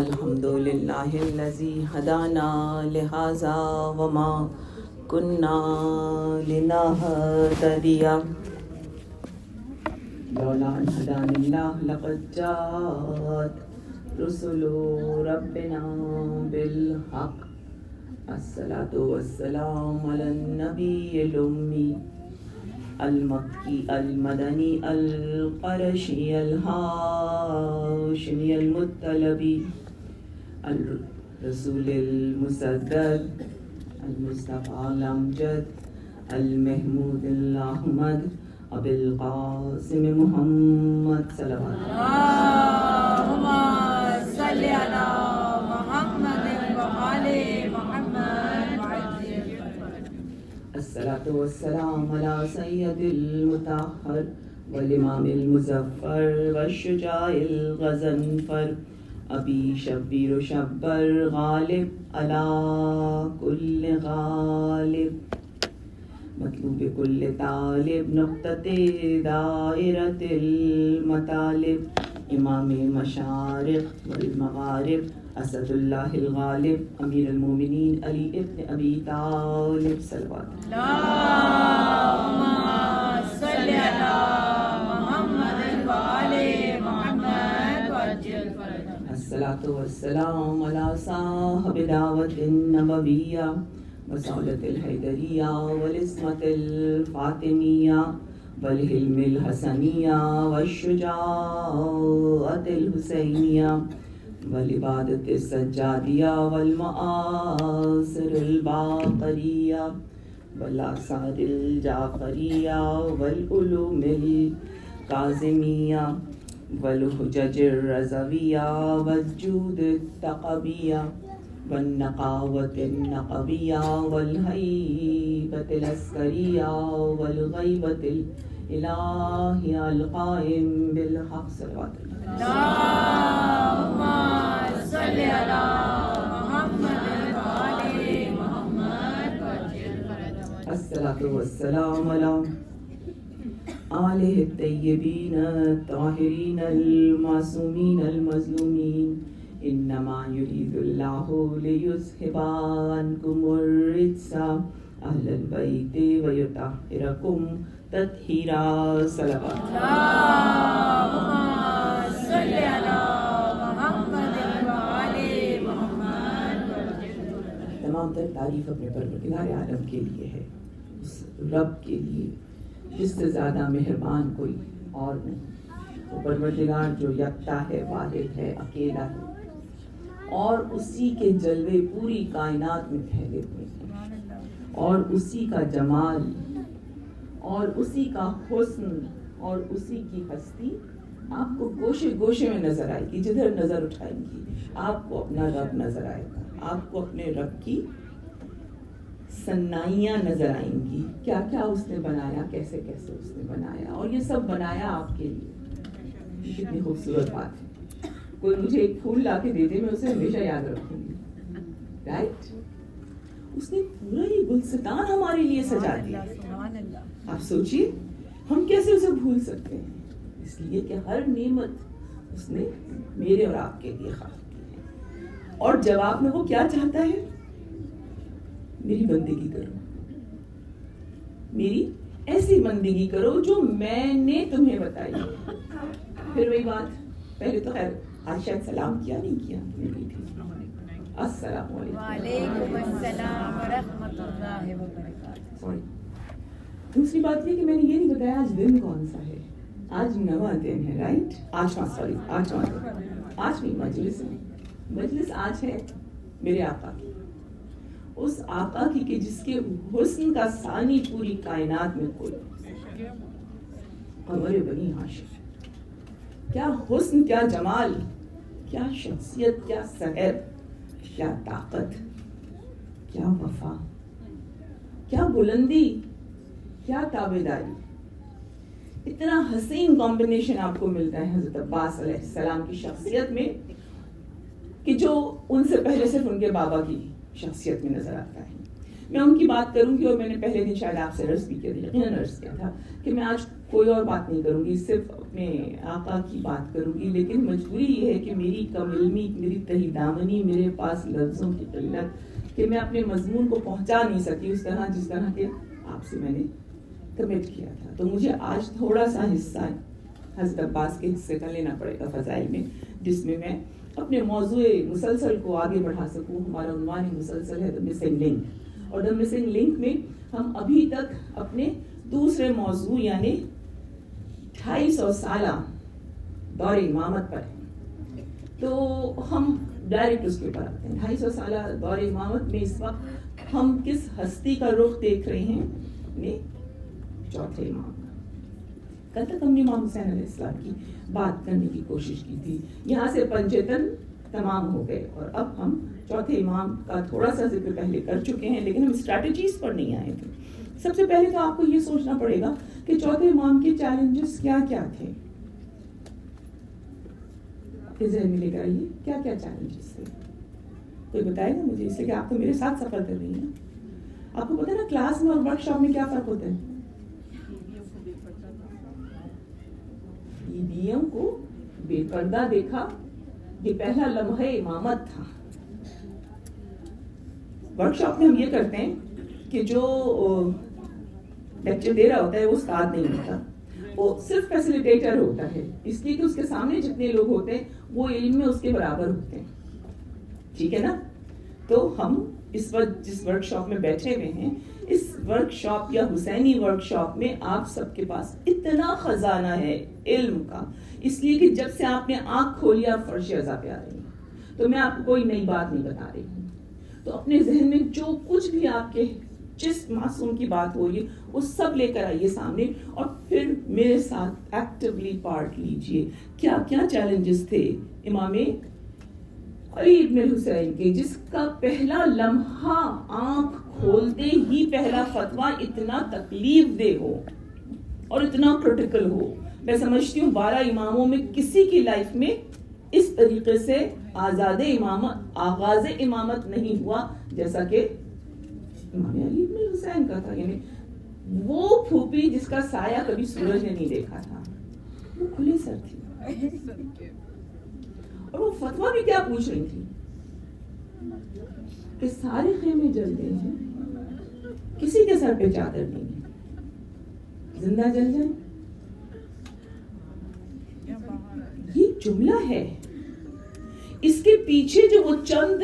الحمد للہ الذی ہدانا لہذا وما كنا لنهتدی لولا ان هدانا اللہ لقد جاءت رسل ربنا بالحق الصلاة والسلام على النبی الأمی المکی المدنی القرشی الہاشمی المطلبی الرسول المسدد المصطفى الامجد المحمود الاحمد ابو القاسم محمد صلوات اللهم صل على محمد وآل محمد وعجل الصلاة والسلام على سید المطہر والامام المظفر والشجاع الغضنفر ابی شبیر و شبر غالب علی کل غالب مطلوب کل طالب نقطۃ دائرۃ المطالب امام مشارق والمغارب اسد اللہ الغالب امیر المومنین علی ابن ابی طالب صلوات اللهم صل على محمد وآل محمد وعجل فرجهم الصلاة والسلام على صاحب دعوة النبوية وصولة الحیدریہ والعصمة الفاطمیہ والحلم الحسنیہ والشجاعة الحسینیہ والعبادة السجادیہ والمآثر الباقریہ والآثار الجعفریہ والعلوم الکاظمیہ والحجج الرضویہ والجود التقویہ والنقاوة النقویہ والہیبة العسکریہ والغیبة الالہیہ القائم بالحق صلوات اللهم صل على محمد وآل محمد وعجل فرجهم الصلاة والسلام على آلہ الطیبین الطاہرین المعصومین المظلومین انما یرید اللہ لیذہب عنکم الرجس اہل البیت ویطہرکم تطہیرا صلوات اللهم صل على محمد وآل محمد وعجل فرجهم تمام تر تعریف اپنے پروردگار عالم کے لیے ہے، اس رب کے لیے جس سے زیادہ مہربان کوئی اور نہیں، وہ پروردگار جو یکتا ہے، واحد ہے، اکیلا ہے، اور اسی کے جلوے پوری کائنات میں پھیلے ہوئے ہیں، اور اسی کا جمال اور اسی کا حسن اور اسی کی ہستی آپ کو گوشے گوشے میں نظر آئے گی. جدھر نظر اٹھائیں گی آپ کو اپنا رب نظر آئے گا، آپ کو اپنے رب کی صنائیاں نظر آئیں گی، کیا کیا اس نے بنایا، کیسے کیسے اس نے بنایا، اور یہ سب بنایا آپ کے لیے. کتنی خوبصورت بات ہے. کوئی مجھے ایک پھول لا کے دے دے، میں اسے ہمیشہ یاد رکھوں گی. رائٹ؟ اس نے پورا یہ گلستان ہمارے لیے سجا دیا. آپ سوچیے ہم کیسے اسے بھول سکتے ہیں؟ اس لیے کہ ہر نعمت اس نے میرے اور آپ کے لیے خلق کی ہے، اور جواب میں وہ کیا چاہتا ہے؟ میری بندگی کرو، میری ایسی بندگی کرو جو میں نے تمہیں بتائی. پھر وہی بات، پہلے تو خیر آج شاید سلام کیا نہیں کیا، السلام علیکم. وعلیکم السلام ورحمۃ اللہ وبرکاتہ. سوری. دوسری بات یہ کہ میں نے یہ نہیں بتایا آج دن کون سا ہے. آج نواں دن ہے، رائٹ؟ آجواں نہیں، مجلس آج ہے میرے آقا کی، اس آقا کی کہ جس کے حسن کا ثانی پوری کائنات میں کوئی. قمر بنی ہاشم، کیا حسن، کیا جمال، کیا شخصیت، کیا سحر، کیا طاقت، کیا وفا، کیا بلندی، کیا تابعداری. اتنا حسین کمبینیشن آپ کو ملتا ہے حضرت عباس علیہ السلام کی شخصیت میں کہ جو ان سے پہلے صرف ان کے بابا کی شخصیت میں نظر آتا ہے. میں ان کی بات کروں گی، اور میں نے پہلے دن شاید آپ سے عرض بھی کیا تھا کہ میں آج کوئی اور بات نہیں کروں گی, صرف اپنے آقا کی بات کروں گی. لیکن مجبوری یہ ہے کہ میری کم علمی, میری تہی دامنی, میرے پاس لفظوں کی قلت کہ میں اپنے مضمون کو پہنچا نہیں سکی اس طرح جس طرح کہ آپ سے میں نے کمٹ کیا تھا. تو مجھے آج تھوڑا سا حصہ حضرت عباس کے حصے کا لینا پڑے گا فضائل میں, جس میں میں اپنے موضوع مسلسل کو آگے بڑھا سکوں. ہمارا عنوان مسلسل ہے The Missing Link, اور The Missing Link میں ہم ابھی تک اپنے دوسرے موضوع یعنی 250 سالہ دور امامت پر ہیں. تو ہم ڈائریکٹ اس کے اوپر آتے ہیں. 250 سالہ دور امامت میں اس وقت ہم کس ہستی کا رخ دیکھ رہے ہیں؟ اپنے چوتھے امام. کل تک ہم نے امام حسین علیہ السلام کی بات کرنے کی کوشش کی تھی, یہاں سے پنجتن تمام ہو گئے, اور اب ہم چوتھے امام کا تھوڑا سا ذکر پہلے کر چکے ہیں, لیکن ہم اسٹریٹجیز پر نہیں آئے تھے. سب سے پہلے تو آپ کو یہ سوچنا پڑے گا کہ چوتھے امام کے چیلنجز کیا کیا تھے. آپ کے ذہن میں لے کر آئیے کیا کیا چیلنجز تھے, کوئی بتائے گا مجھے, اس لیے کہ آپ تو میرے ساتھ سفر کر رہی ہیں. آپ کو پتا ہے نا کلاس میں اور ورک شاپ میں کیا فرق ہوتا ہے؟ بیویوں کو بے پردہ دیکھا, یہ پہلا لمحہ امامت تھا. ورک شاپ میں ہم یہ کرتے ہیں کہ جو لیکچر دے رہا ہوتا ہے وہ استاد نہیں ہوتا, وہ صرف فیسیلیٹیٹر ہوتا ہے, اس لیے کہ اس کے سامنے جتنے لوگ ہوتے ہیں وہ علم میں اس کے برابر ہوتے ہیں. ٹھیک ہے نا. تو ہم اس وقت جس ورک شاپ میں بیٹھے ہوئے ہیں, اس ورک شاپ یا حسینی ورک شاپ میں آپ سب کے پاس اتنا خزانہ ہے علم کا, اس لیے کہ جب سے آپ نے آنکھ کھولی آپ فرش اعضاء پہ آ رہی ہیں. تو میں آپ کو کوئی نئی بات نہیں بتا رہی ہوں. تو اپنے ذہن میں جو کچھ بھی آپ کے جس معصوم کی بات ہو رہی ہے وہ سب لے کر آئیے سامنے, اور پھر میرے ساتھ ایکٹیولی پارٹ لیجئے. کیا کیا چیلنجز تھے امام علی ابن الحسین کے, جس کا پہلا لمحہ آنکھ کھولتے ہی پہلا فتویٰ اتنا تکلیف دہ ہو اور اتنا کرٹیکل ہو. میں سمجھتی ہوں 12 اماموں میں کسی کی لائف میں اس طریقے سے آزاد امامت, آغاز امامت نہیں ہوا جیسا کہ امام علی ابن الحسین کا تھا. یعنی وہ پھوپھی جس کا سایہ کبھی سورج نے نہیں دیکھا تھا, وہ کھلے سر تھی, اور وہ فتویٰ بھی کیا پوچھ رہی تھی کہ سارے خیمے جل گئے ہیں, کسی کے سر پہ چادر نہیں ہے, زندہ جل جائیں. یہ جملہ ہے, اس کے پیچھے جو وہ چند,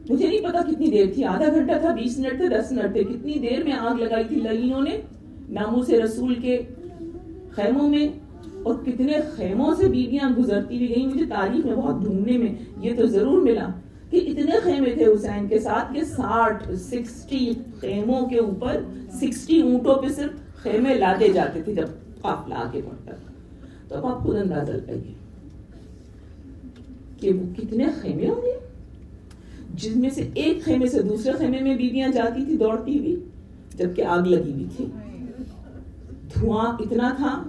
مجھے نہیں پتا کتنی دیر تھی, آدھا گھنٹہ تھا, 20 منٹ تھے, 10 منٹ تھے, کتنی دیر میں آگ لگائی تھی لعینوں نے ناموس رسول کے خیموں میں, اور کتنے خیموں سے بیویاں گزرتی بھی گئیں. مجھے تاریخ میں بہت ڈھونڈنے میں یہ تو ضرور ملا کہ اتنے خیمے تھے حسین کے ساتھ کہ 60 خیموں کے اوپر 60 اونٹوں پہ صرف خیمے لادے جاتے تھے جب قافلہ آگے بڑھتا تھا. تو اب آپ خود اندازہ لگائیے کہ وہ کتنے خیمے ہوں گے, جن میں سے ایک خیمے سے دوسرے خیمے میں بیویاں جاتی تھی دوڑتی ہوئی, جبکہ آگ لگی ہوئی تھی, دھواں اتنا تھا,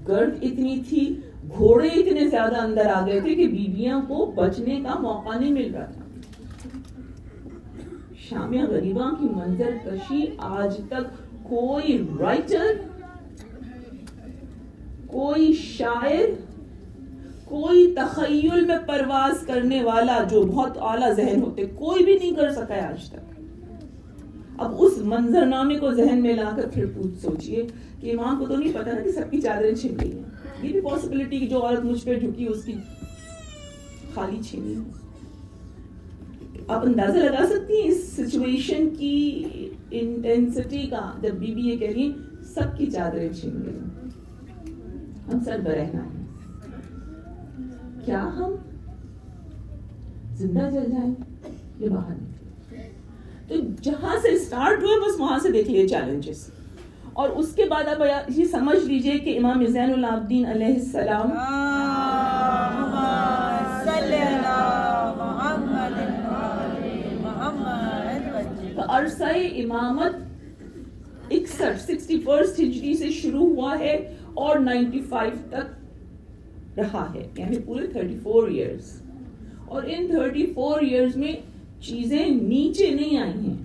گرد اتنی تھی, گھوڑے اتنے زیادہ اندر آ گئے تھے کہ بیویاں کو بچنے کا موقع نہیں مل رہا تھا. شامیہ غریباں کی منظر کشی آج تک کوئی رائٹر, کوئی شاعر, کوئی تخیل میں پرواز کرنے والا جو بہت اعلیٰ ذہن ہوتے, کوئی بھی نہیں کر سکا ہے آج تک. اب اس منظر نامے کو ذہن میں لا کر پھر سوچئے کہ امام کو تو نہیں پتا نا کہ سب کی چادریں چھن گئی ہیں. یہ بھی پاسبلٹی کہ جو عورت مجھ پہ جھکی اس کی خالی چھینی. آپ اندازہ لگا سکتی ہیں اس سچویشن کی انٹینسٹی کا, جب بی بی یہ کہہ رہی ہیں سب کی چادریں چھن گئی, ہم سر برہنا ہیں, کیا ہم زندہ جل جائیں یا باہر نکلیں. تو جہاں سے اسٹارٹ ہوئے بس وہاں سے دیکھ لیے چیلنجز, اور اس کے بعد آپ یہ سمجھ لیجئے کہ امام زین العابدین علیہ السلام عرصہ امامت 61 ہجری سے شروع ہوا ہے اور 95 تک رہا ہے, یعنی پورے 34 ایئرز. اور ان 34 ایئرز میں چیزیں نیچے نہیں آئی ہیں,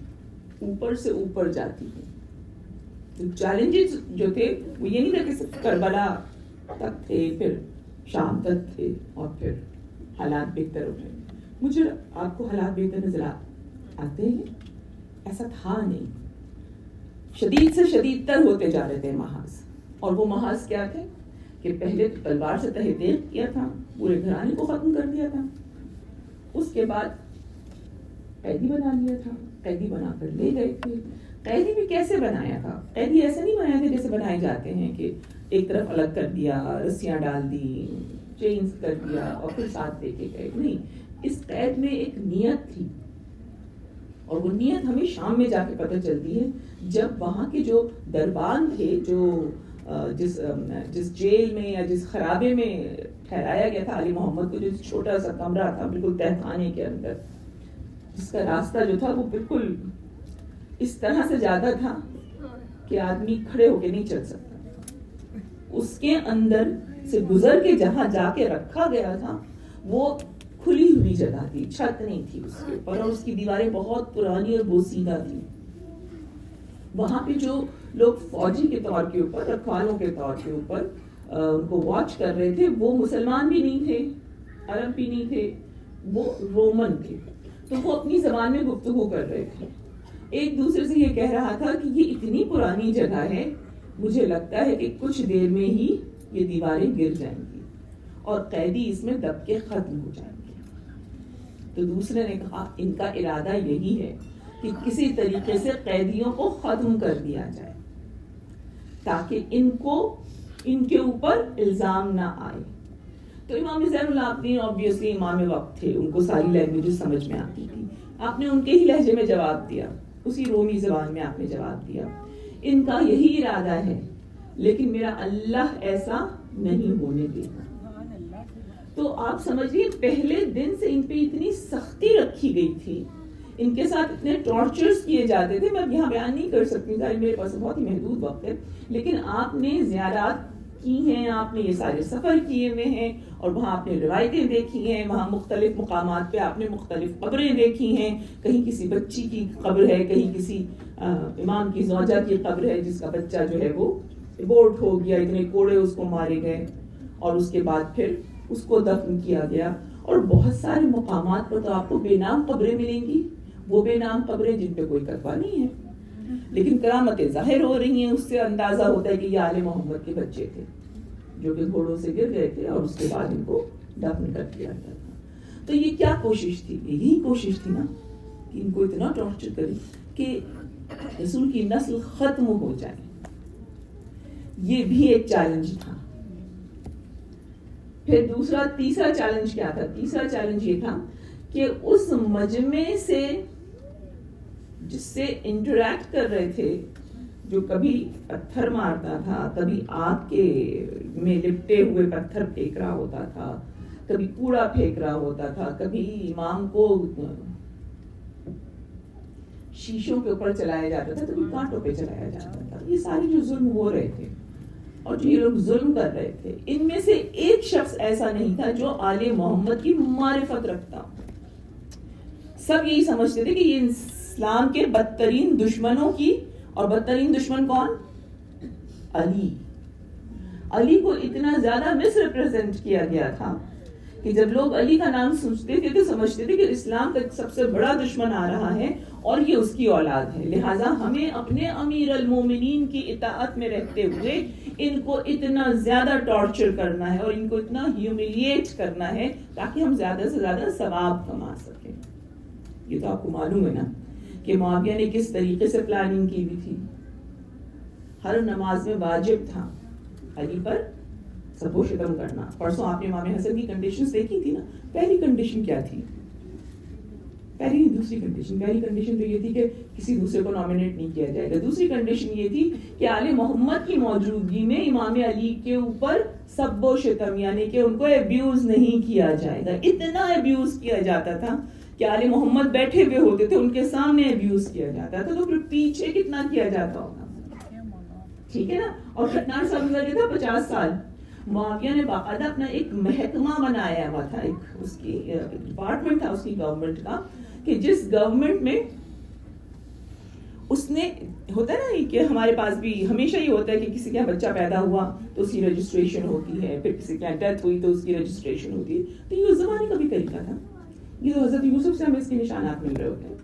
اوپر سے اوپر جاتی ہیں. چیلنجز جو تھے وہ یہ نہیں تھا کہ صرف کربلا تک تھے، پھر شام تک تھے اور پھر حالات بہتر ہو گئے. مجھے آپ کو حالات بہتر نظر آتے ہیں؟ ایسا تھا نہیں. شدید سے شدید تر ہوتے جا رہے تھے محاذ. اور وہ محاذ کیا تھے کہ پہلے تو تلوار سے تہ دیگ کیا تھا، پورے گھرانے کو ختم کر دیا تھا. اس کے بعد قیدی بنا لیا تھا، قیدی بنا کر لے گئے تھے. قیدی بھی کیسے بنایا تھا؟ قیدی ایسے نہیں بنائے تھے جیسے بنائے جاتے ہیں کہ ایک طرف الگ کر دیا، رسیاں ڈال دی، چینز کر دیا اور پھر ساتھ لے کے گئے. نہیں، اس قید میں ایک نیت تھی، اور وہ نیت ہمیں شام میں جا کے پتہ چلتی ہے جب وہاں کے جو دربان تھے، جو جس جیل میں یا جس خرابے میں ٹھہرایا گیا تھا علی محمد کو، جو چھوٹا سا کمرہ تھا بالکل تہہ خانے کے اندر، جس کا راستہ جو تھا وہ بالکل اس طرح سے زیادہ تھا کہ آدمی کھڑے ہو کے نہیں چل سکتا. اس کے اندر سے گزر کے جہاں جا کے رکھا گیا تھا وہ کھلی ہوئی جگہ تھی، چھت نہیں تھی اس کے اوپر، اور اس کی دیواریں بہت پرانی اور بوسیدہ تھی. وہاں پہ جو لوگ فوجی کے طور کے اوپر، رکھوالوں کے طور کے اوپر ان کو واچ کر رہے تھے، وہ مسلمان بھی نہیں تھے، عرب بھی نہیں تھے، وہ رومن تھے. تو وہ اپنی زبان میں گفتگو کر رہے تھے. ایک دوسرے سے یہ کہہ رہا تھا کہ یہ اتنی پرانی جگہ ہے، مجھے لگتا ہے کہ کچھ دیر میں ہی یہ دیواریں گر جائیں گی اور قیدی اس میں دب کے ختم ہو جائیں گے. تو دوسرے نے کہا ان کا ارادہ یہی ہے کہ کسی طریقے سے قیدیوں کو ختم کر دیا جائے تاکہ ان کے اوپر الزام نہ آئے. تو امام زین العابدین obviously امام وقت تھے، ان کو ساری لینگویجز سمجھ میں آتی تھی. آپ نے ان کے ہی لہجے میں جواب دیا، اسی رومی زبان میں آپ نے جواب دیا. ان کا یہی ارادہ ہے لیکن میرا اللہ ایسا نہیں ہونے دیتا. تو آپ سمجھیے پہلے دن سے ان پہ اتنی سختی رکھی گئی تھی، ان کے ساتھ اتنے ٹارچرز کیے جاتے تھے. میں یہاں بیان نہیں کر سکتی، میرے پاس بہت ہی محدود وقت ہے، لیکن آپ نے زیارات کی ہیں، آپ نے یہ سارے سفر کیے ہوئے ہیں، اور وہاں آپ نے روایتیں دیکھی ہیں، وہاں مختلف مقامات پہ آپ نے مختلف قبریں دیکھی ہیں. کہیں کسی بچی کی قبر ہے، کہیں کسی امام کی زوجہ کی قبر ہے جس کا بچہ جو ہے وہ ابورٹ ہو گیا، اتنے کوڑے اس کو مارے گئے اور اس کے بعد پھر اس کو دفن کیا گیا. اور بہت سارے مقامات پر تو آپ کو بے نام قبریں ملیں گی، وہ بے نام قبریں جن پہ کوئی کتبہ نہیں ہے، لیکن کرامتیں ظاہر ہو رہی ہیں. اس سے اندازہ ہوتا ہے کہ یہ آل محمد کے بچے تھے جو کہ گھوڑوں سے گر گئے تھے اور اس کے بعد ان کو دفن کر دیا گیا تھا. تو یہ کیا کوشش تھی؟ یہی کوشش تھی نا کہ ان کو اتنا ٹارچر کرے کہ رسول کی نسل ختم ہو جائے. یہ بھی ایک چیلنج تھا. پھر تیسرا چیلنج کیا تھا؟ تیسرا چیلنج یہ تھا کہ اس مجمع سے جس سے انٹریکٹ کر رہے تھے، جو کبھی پتھر مارتا تھا، کبھی آگ کے میں لپٹے ہوئے پتھر پھینک رہا ہوتا تھا، کبھی کوڑا پھینک رہا ہوتا تھا، کبھی امام کو شیشوں کے اوپر چلایا جاتا تھا، کبھی کانٹوں پہ چلایا جاتا تھا. یہ سارے جو ظلم ہو رہے تھے اور جو یہ لوگ ظلم کر رہے تھے، ان میں سے ایک شخص ایسا نہیں تھا جو آل محمد کی معرفت رکھتا. سب یہی سمجھتے تھے کہ یہ اسلام کے بدترین دشمنوں کی، اور بدترین دشمن کون؟ علی کو اتنا زیادہ مس ریپرزینٹ کیا گیا تھا کہ جب لوگ علی کا نام سنتے تھے تو سمجھتے تھے کہ اسلام کا سب سے بڑا دشمن آ رہا ہے اور یہ اس کی اولاد ہے. لہٰذا ہمیں اپنے امیر المومنین کی اطاعت میں رہتے ہوئے ان کو اتنا زیادہ ٹارچر کرنا ہے اور ان کو اتنا ہیوملیٹ کرنا ہے تاکہ ہم زیادہ سے زیادہ ثواب کما سکیں. یہ تو آپ کو معلوم ہے نا کہ معاویہ نے کس طریقے سے پلاننگ کی ہوئی تھی. ہر نماز میں واجب تھا علی پر سب و شتم کرنا. پرسوں آپ نے امام حسن کی کنڈیشنز دیکھی تھی نا. پہلی کنڈیشن کیا تھی؟ دوسری کنڈیشن تو یہ تھی کہ کسی دوسرے کو نامینیٹ نہیں کیا جائے گا. دوسری کنڈیشن یہ تھی کہ آل محمد کی موجودگی میں امام علی کے اوپر سب و شتم، یعنی کہ ان کو ابیوز نہیں کیا جائے گا. اتنا ابیوز کیا جاتا تھا کہ آل محمد بیٹھے ہوئے ہوتے تھے، ان کے سامنے ابیوز کیا جاتا تھا. تو پھر پیچھے کتنا کیا جاتا ہوگا، ٹھیک ہے نا. اور کتنا عرصہ گزر گیا تھا؟ 50 سال. معاویہ نے باقاعدہ اپنا ایک محکمہ بنایا ہوا تھا، ایک اس کی ڈپارٹمنٹ تھا اس کی گورنمنٹ کا، کہ جس گورنمنٹ میں اس نے ہوتا ہے نا کہ ہمارے پاس بھی ہمیشہ یہ ہوتا ہے کہ کسی کے یہاں بچہ پیدا ہوا تو اس کی رجسٹریشن ہوتی ہے, پھر کسی کے یہاں ڈیتھ ہوئی تو اس کی رجسٹریشن ہوتی ہے. تو یہ اس زمانے کا بھی طریقہ تھا. یہ تو حضرت یوسف سے ہمیں اس کے نشانات مل رہے ہوتے ہیں.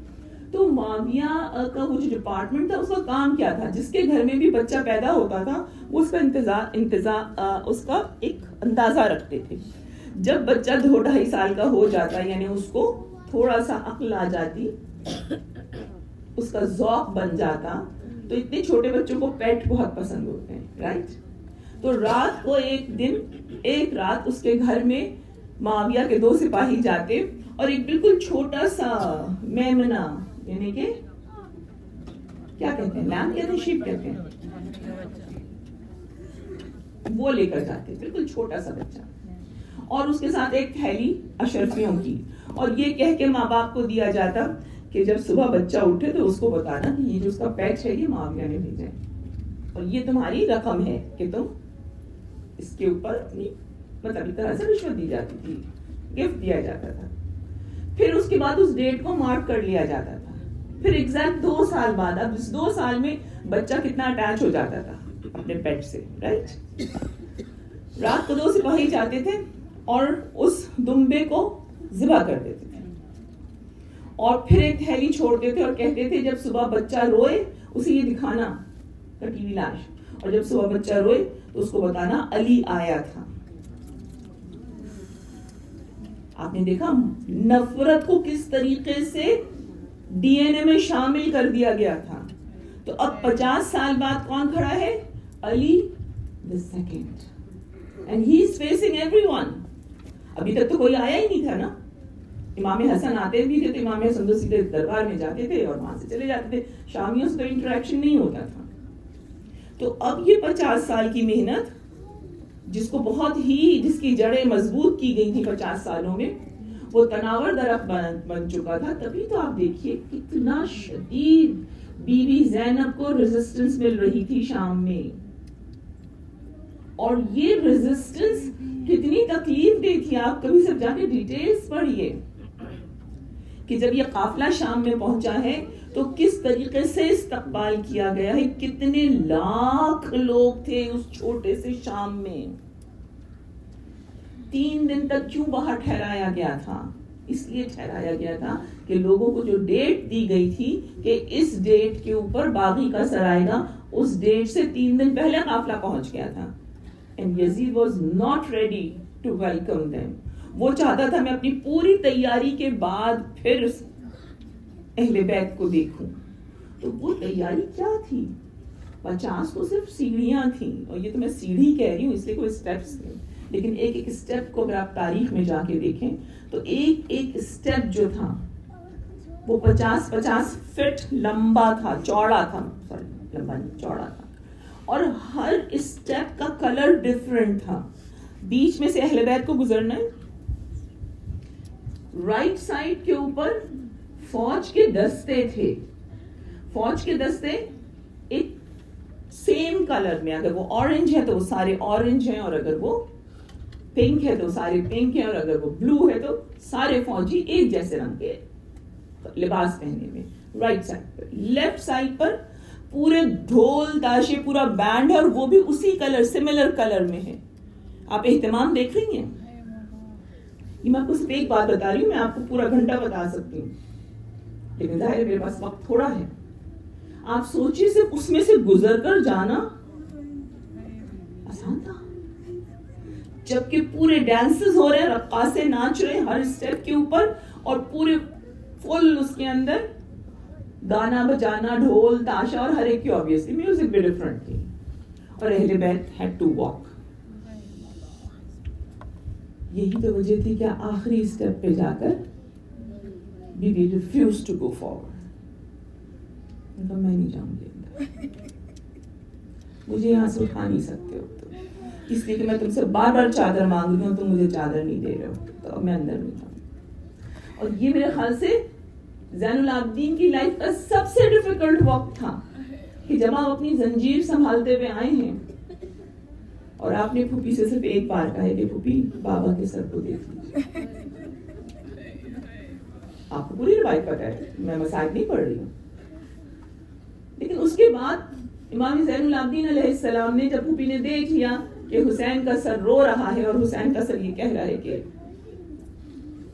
تو معاویہ کا وہ جو ڈپارٹمنٹ تھا اس کا کام کیا تھا, جس کے گھر میں بھی بچہ پیدا ہوتا تھا وہ اس کا اس کا ایک اندازہ رکھتے تھے. جب بچہ 2-2.5 سال کا ہو جاتا یعنی اس کو تھوڑا سا عقل آ جاتی, اس کا ذوق بن جاتا, تو اتنے چھوٹے بچوں کو پیٹ بہت پسند ہوتے ہیں, رائٹ. تو رات کو ایک رات اس کے گھر میں معاویہ کے 2 سپاہی جاتے اور ایک بالکل چھوٹا سا میمنہ, یعنی کہ کیا کہتے ہیں, لیم کہتے ہیں, شیپ کہتے ہیں, وہ لے کر جاتے, بالکل چھوٹا سا بچہ, اور اس کے ساتھ ایک تھیلی اشرفیوں کی, اور یہ کہہ کے ماں باپ کو دیا جاتا کہ جب صبح بچہ اٹھے تو اس کو بتانا کہ یہ جو اس کا پیٹ ہے یہ معاویہ نے بھیجا ہے, اور یہ تمہاری رقم ہے کہ تم اس کے اوپر اپنی مطلب ایک طرح سے رشوت دی جاتی تھی, گفٹ دیا جاتا تھا. پھر اس کے بعد اس ڈیٹ کو مارک کر لیا جاتا تھا. پھر ایگزیکٹ 2 سال بعد, اب اس 2 سال میں بچہ کتنا اٹیچ ہو جاتا تھا اپنے پیٹ سے, رائٹ. رات کو 2 سپاہی جاتے تھے اور اس دمبے کو ذبح کر دیتے تھے, اور پھر ایک تھیلی چھوڑتے تھے اور کہتے تھے جب صبح بچہ روئے اسے یہ دکھانا کٹی ہوئی لاش, اور جب صبح بچہ روئے تو اس کو بتانا علی آیا تھا. آپ نے دیکھا نفرت کو کس طریقے سے ڈی این اے میں شامل کر دیا گیا تھا. تو اب 50 سال بعد کون کھڑا ہے, علی the second, and he is facing everyone. ابھی تک تو کوئی آیا ہی نہیں تھا نا. امام حسن آتے بھی تھے تو امام حسن تو سیدھے دربار میں جاتے تھے اور وہاں سے چلے جاتے تھے, شامیوں سے تو انٹریکشن نہیں ہوتا تھا. تو اب یہ 50 سال کی محنت جس کو بہت ہی جس کی جڑیں مضبوط کی گئی تھی 50 سالوں میں, وہ تناور درخت بن چکا تھا. تبھی تو آپ دیکھیے کتنا شدید بی بی زینب کو ریزسٹنس مل رہی تھی شام میں, اور یہ ریزسٹنس کتنی تکلیف دہ تھی. آپ کبھی سب جا کے ڈیٹیلز پڑھیے کہ جب یہ قافلہ شام میں پہنچا ہے تو کس طریقے سے استقبال کیا گیا ہے, کتنے لاکھ لوگ تھے اس چھوٹے سے شام میں. 3 دن تک کیوں باہر ٹھہرایا گیا تھا, اس لیے ٹھہرایا گیا تھا کہ لوگوں کو جو ڈیٹ دی گئی تھی کہ اس ڈیٹ کے اوپر باغی کا سر آئے گا, اس ڈیٹ سے 3 دن پہلے قافلہ پہنچ گیا تھا. And Yazid was not ready to welcome them. وہ چاہتا تھا میں اپنی پوری تیاری کے بعد پھر اہل بیت کو دیکھوں. تو وہ تیاری کیا تھی, 50 کو صرف سیڑھیاں تھیں, اور یہ تو میں سیڑھی کہہ رہی ہوں اس لیے کوئی اسٹیپس نہیں, لیکن ایک ایک اسٹیپ کو اگر آپ تاریخ میں جا کے دیکھیں تو ایک ایک اسٹیپ جو تھا وہ 50 فٹ لمبا تھا, چوڑا تھا, لمبا نہیں چوڑا تھا, اور ہر اسٹیپ کا کلر ڈفرنٹ تھا. بیچ میں سے اہل بیت کو گزرنا ہے, رائٹ سائڈ کے اوپر فوج کے دستے تھے, فوج کے دستے ایک سیم کلر میں, اگر وہ اورنج ہے تو وہ سارے اورنج ہیں, اور اگر وہ پنک ہے تو سارے پنک ہیں, اور اگر وہ بلو ہے تو سارے فوجی ایک جیسے رنگ کے لباس پہنے میں. رائٹ سائڈ پر, لیفٹ سائڈ پر پورے ڈھول تاشے پورا بینڈ ہے, اور وہ بھی اسی کلر سملر کلر میں ہے. آپ اہتمام دیکھ رہی ہیں. یہ میں آپ کو صرف ایک بات بتا رہی ہوں, میں آپ کو پورا گھنٹہ بتا سکتی ہوں, لیکن ظاہر ہے میرے پاس وقت تھوڑا ہے. آپ سوچیے صرف اس میں سے گزر کر جانا آسان تھا, جبکہ پورے ڈانسز ہو رہے ہیں, رقاصے ناچ رہے ہر اسٹیپ کے اوپر, اور پورے فل اس کے اندر گانا بجانا, ڈھول تاشا, اور ہر ایک کی obviously میوزک بھی ڈفرنٹ تھی, اور اہل بیت had to walk. یہی تو وجہ تھی کہ آخری اسٹیپ پہ جا کر بی بی ریفیوز ٹو گو فارورڈ. میں نہیں جاؤں گی, مجھے یہاں سے اٹھا نہیں سکتے ہو تو, اس لیے کہ میں تم سے بار بار چادر مانگ رہی ہوں, تم مجھے چادر نہیں دے رہے ہو, تو اب میں اندر نہیں جاؤں. اور یہ میرے خیال سے زین العابدین کی لائف کا سب سے ڈیفیکلٹ وقت تھا کہ جب آپ اپنی زنجیر سنبھالتے ہوئے آئے ہیں, اور آپ نے پھوپھی سے صرف ایک بار کہا ہے کہ پھوپھی بابا کے سر کو دیکھ لیجیے. آپ کو پوری روایت پتہ ہے, میں مسائل نہیں پڑھ رہی ہوں. کے بعد امام زین العابدین علیہ السلام نے جب پھوپھی نے دیکھ لیا کہ حسین کا سر رو رہا ہے اور حسین کا سر یہ کہہ رہا ہے کہ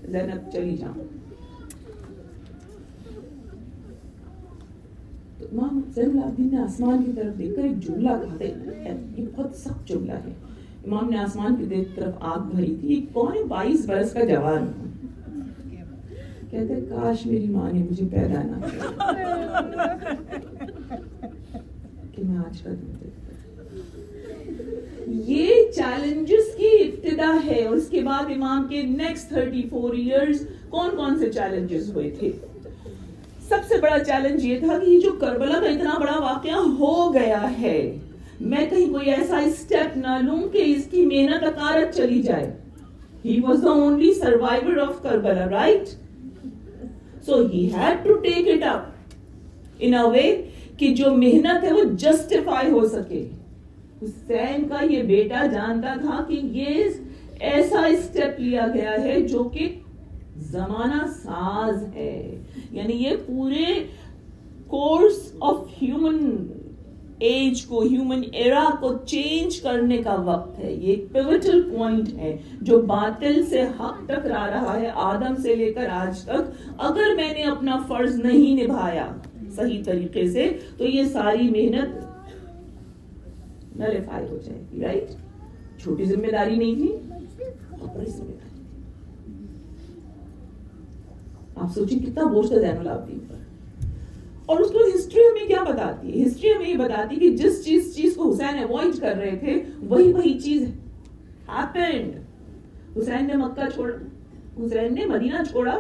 زینب چلی جاؤ، تو امام زین العابدین نے آسمان کی طرف دیکھ کر ایک جملہ کہا، یہ بہت سخت جملہ ہے. امام نے آسمان کی طرف آنکھ بھری تھی. کون ہے 22 برس کا جوان، کہتے کاش میری ماں نے مجھے پیدا نہ کیا کہ میں آج کا دن دیکھتا. یہ چیلنجز کی ابتدا ہے. اور اس کے بعد امام کے نیکسٹ 34 ایئرز کون کون سے چیلنجز ہوئے تھے؟ سب سے بڑا چیلنج یہ تھا کہ یہ جو کربلا کا اتنا بڑا واقعہ ہو گیا ہے، میں کہیں کوئی ایسا اسٹیپ نہ لوں کہ اس کی محنت اکارت چلی جائے. He was the only survivor of Karbala, right? So he had to take it up in a way کہ جو محنت ہے وہ جسٹیفائی ہو سکے. حسین کا یہ بیٹا جانتا تھا کہ یہ ایسا اسٹیپ لیا گیا ہے جو کہ زمانہ ساز ہے، یعنی یہ پورے کورس آف ہیومن ایج کو، ہیومن ایرا کو چینج کرنے کا وقت ہے. یہ ایک پیوٹل پوائنٹ ہے جو باطل سے حق ٹکرا رہا ہے آدم سے لے کر آج تک. اگر میں نے اپنا فرض نہیں نبھایا صحیح طریقے سے تو یہ ساری محنت نلیفائی ہو جائے گی. رائٹ؟ چھوٹی ذمہ داری نہیں تھی، بہت بڑی ذمہ داری. آپ سوچیں کتنا بوجھ تھا زین العابدین پر. اور اس کو ہسٹری ہمیں کیا بتاتی ہے؟ ہسٹری ہمیں یہ بتاتی کہ جس چیز کو حسین اوائڈ کر رہے تھے وہی چیز ہیپنڈ. حسین نے مکہ چھوڑا، حسین نے مدینہ چھوڑا،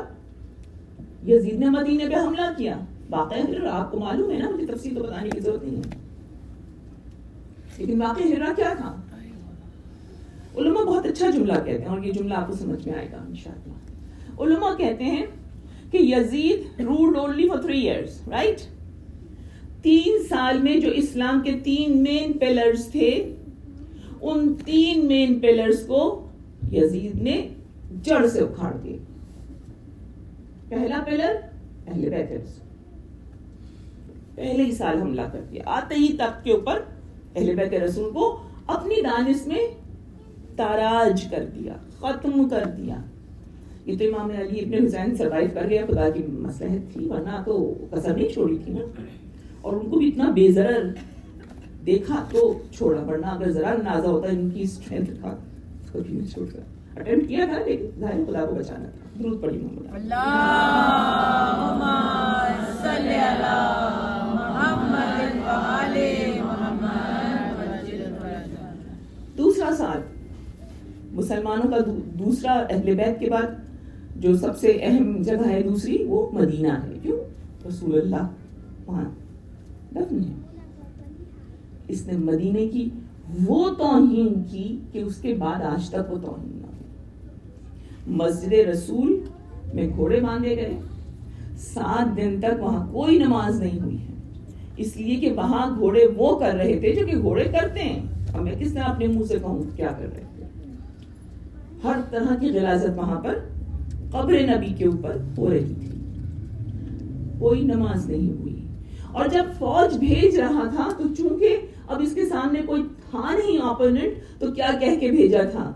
یزید نے مدینے پہ حملہ کیا. واقعہ ہرا آپ کو معلوم ہے نا، مجھے تفصیل تو بتانے کی ضرورت نہیں ہے. لیکن واقعہ ہرا کیا تھا؟ علماء بہت اچھا جملہ کہتے ہیں اور یہ جملہ آپ کو سمجھ میں آئے گا انشاءاللہ. علماء کہتے ہیں کہ یزید ruled only for 3 years, right? 3 سال میں جو اسلام کے 3 مین پلرز تھے، ان 3 مین پلرز کو یزید نے جڑ سے اکھاڑ دیا. پہلا پلر اہل بیت رسول، پہلے ہی سال حملہ کر دیا. آتے ہی تخت کے اوپر اہل بیت رسول کو اپنی دانش میں تاراج کر دیا، ختم کر دیا. یہ تو امام علی ابن حسین سروائیو کر گیا، خدا کی مصلحت تھی، ورنہ تو کسر نہیں چھوڑی تھی نا. اور ان کو بھی اتنا بے ضرر دیکھا تو چھوڑا، ورنہ اگر ذرا اندازہ ہوتا ان کی اسٹرینتھ کا تو بھی نہیں چھوڑتا. اٹیمپٹ کیا تھا لیکن ظاہر خدا کو بچانا تھا. درود پڑھی محمد. اللہم صلی علی محمد و آل محمد. دوسرا سال مسلمانوں کا دوسرا اہل بیت کے بعد جو سب سے اہم جگہ ہے دوسری وہ مدینہ ہے. کیوں؟ رسول اللہ وہاں دفن ہے. اس نے مدینے کی وہ توہین کی کہ اس کے بعد آج تک وہ توہین نہ ہوئی. مسجد رسول میں گھوڑے باندھے گئے، 7 دن تک وہاں کوئی نماز نہیں ہوئی ہے، اس لیے کہ وہاں گھوڑے وہ کر رہے تھے جو کہ گھوڑے کرتے ہیں. اب میں کس طرح اپنے منہ سے کہوں کیا کر رہے تھے. ہر طرح کی غلاظت وہاں پر قبر نبی کے اوپر ہو رہی تھی. کوئی نماز نہیں ہوئی. اور جب فوج بھیج رہا تھا تو چونکہ اب اس کے سامنے کوئی تھا نہیں اپوننٹ، تو کیا کہہ کے بھیجا تھا؟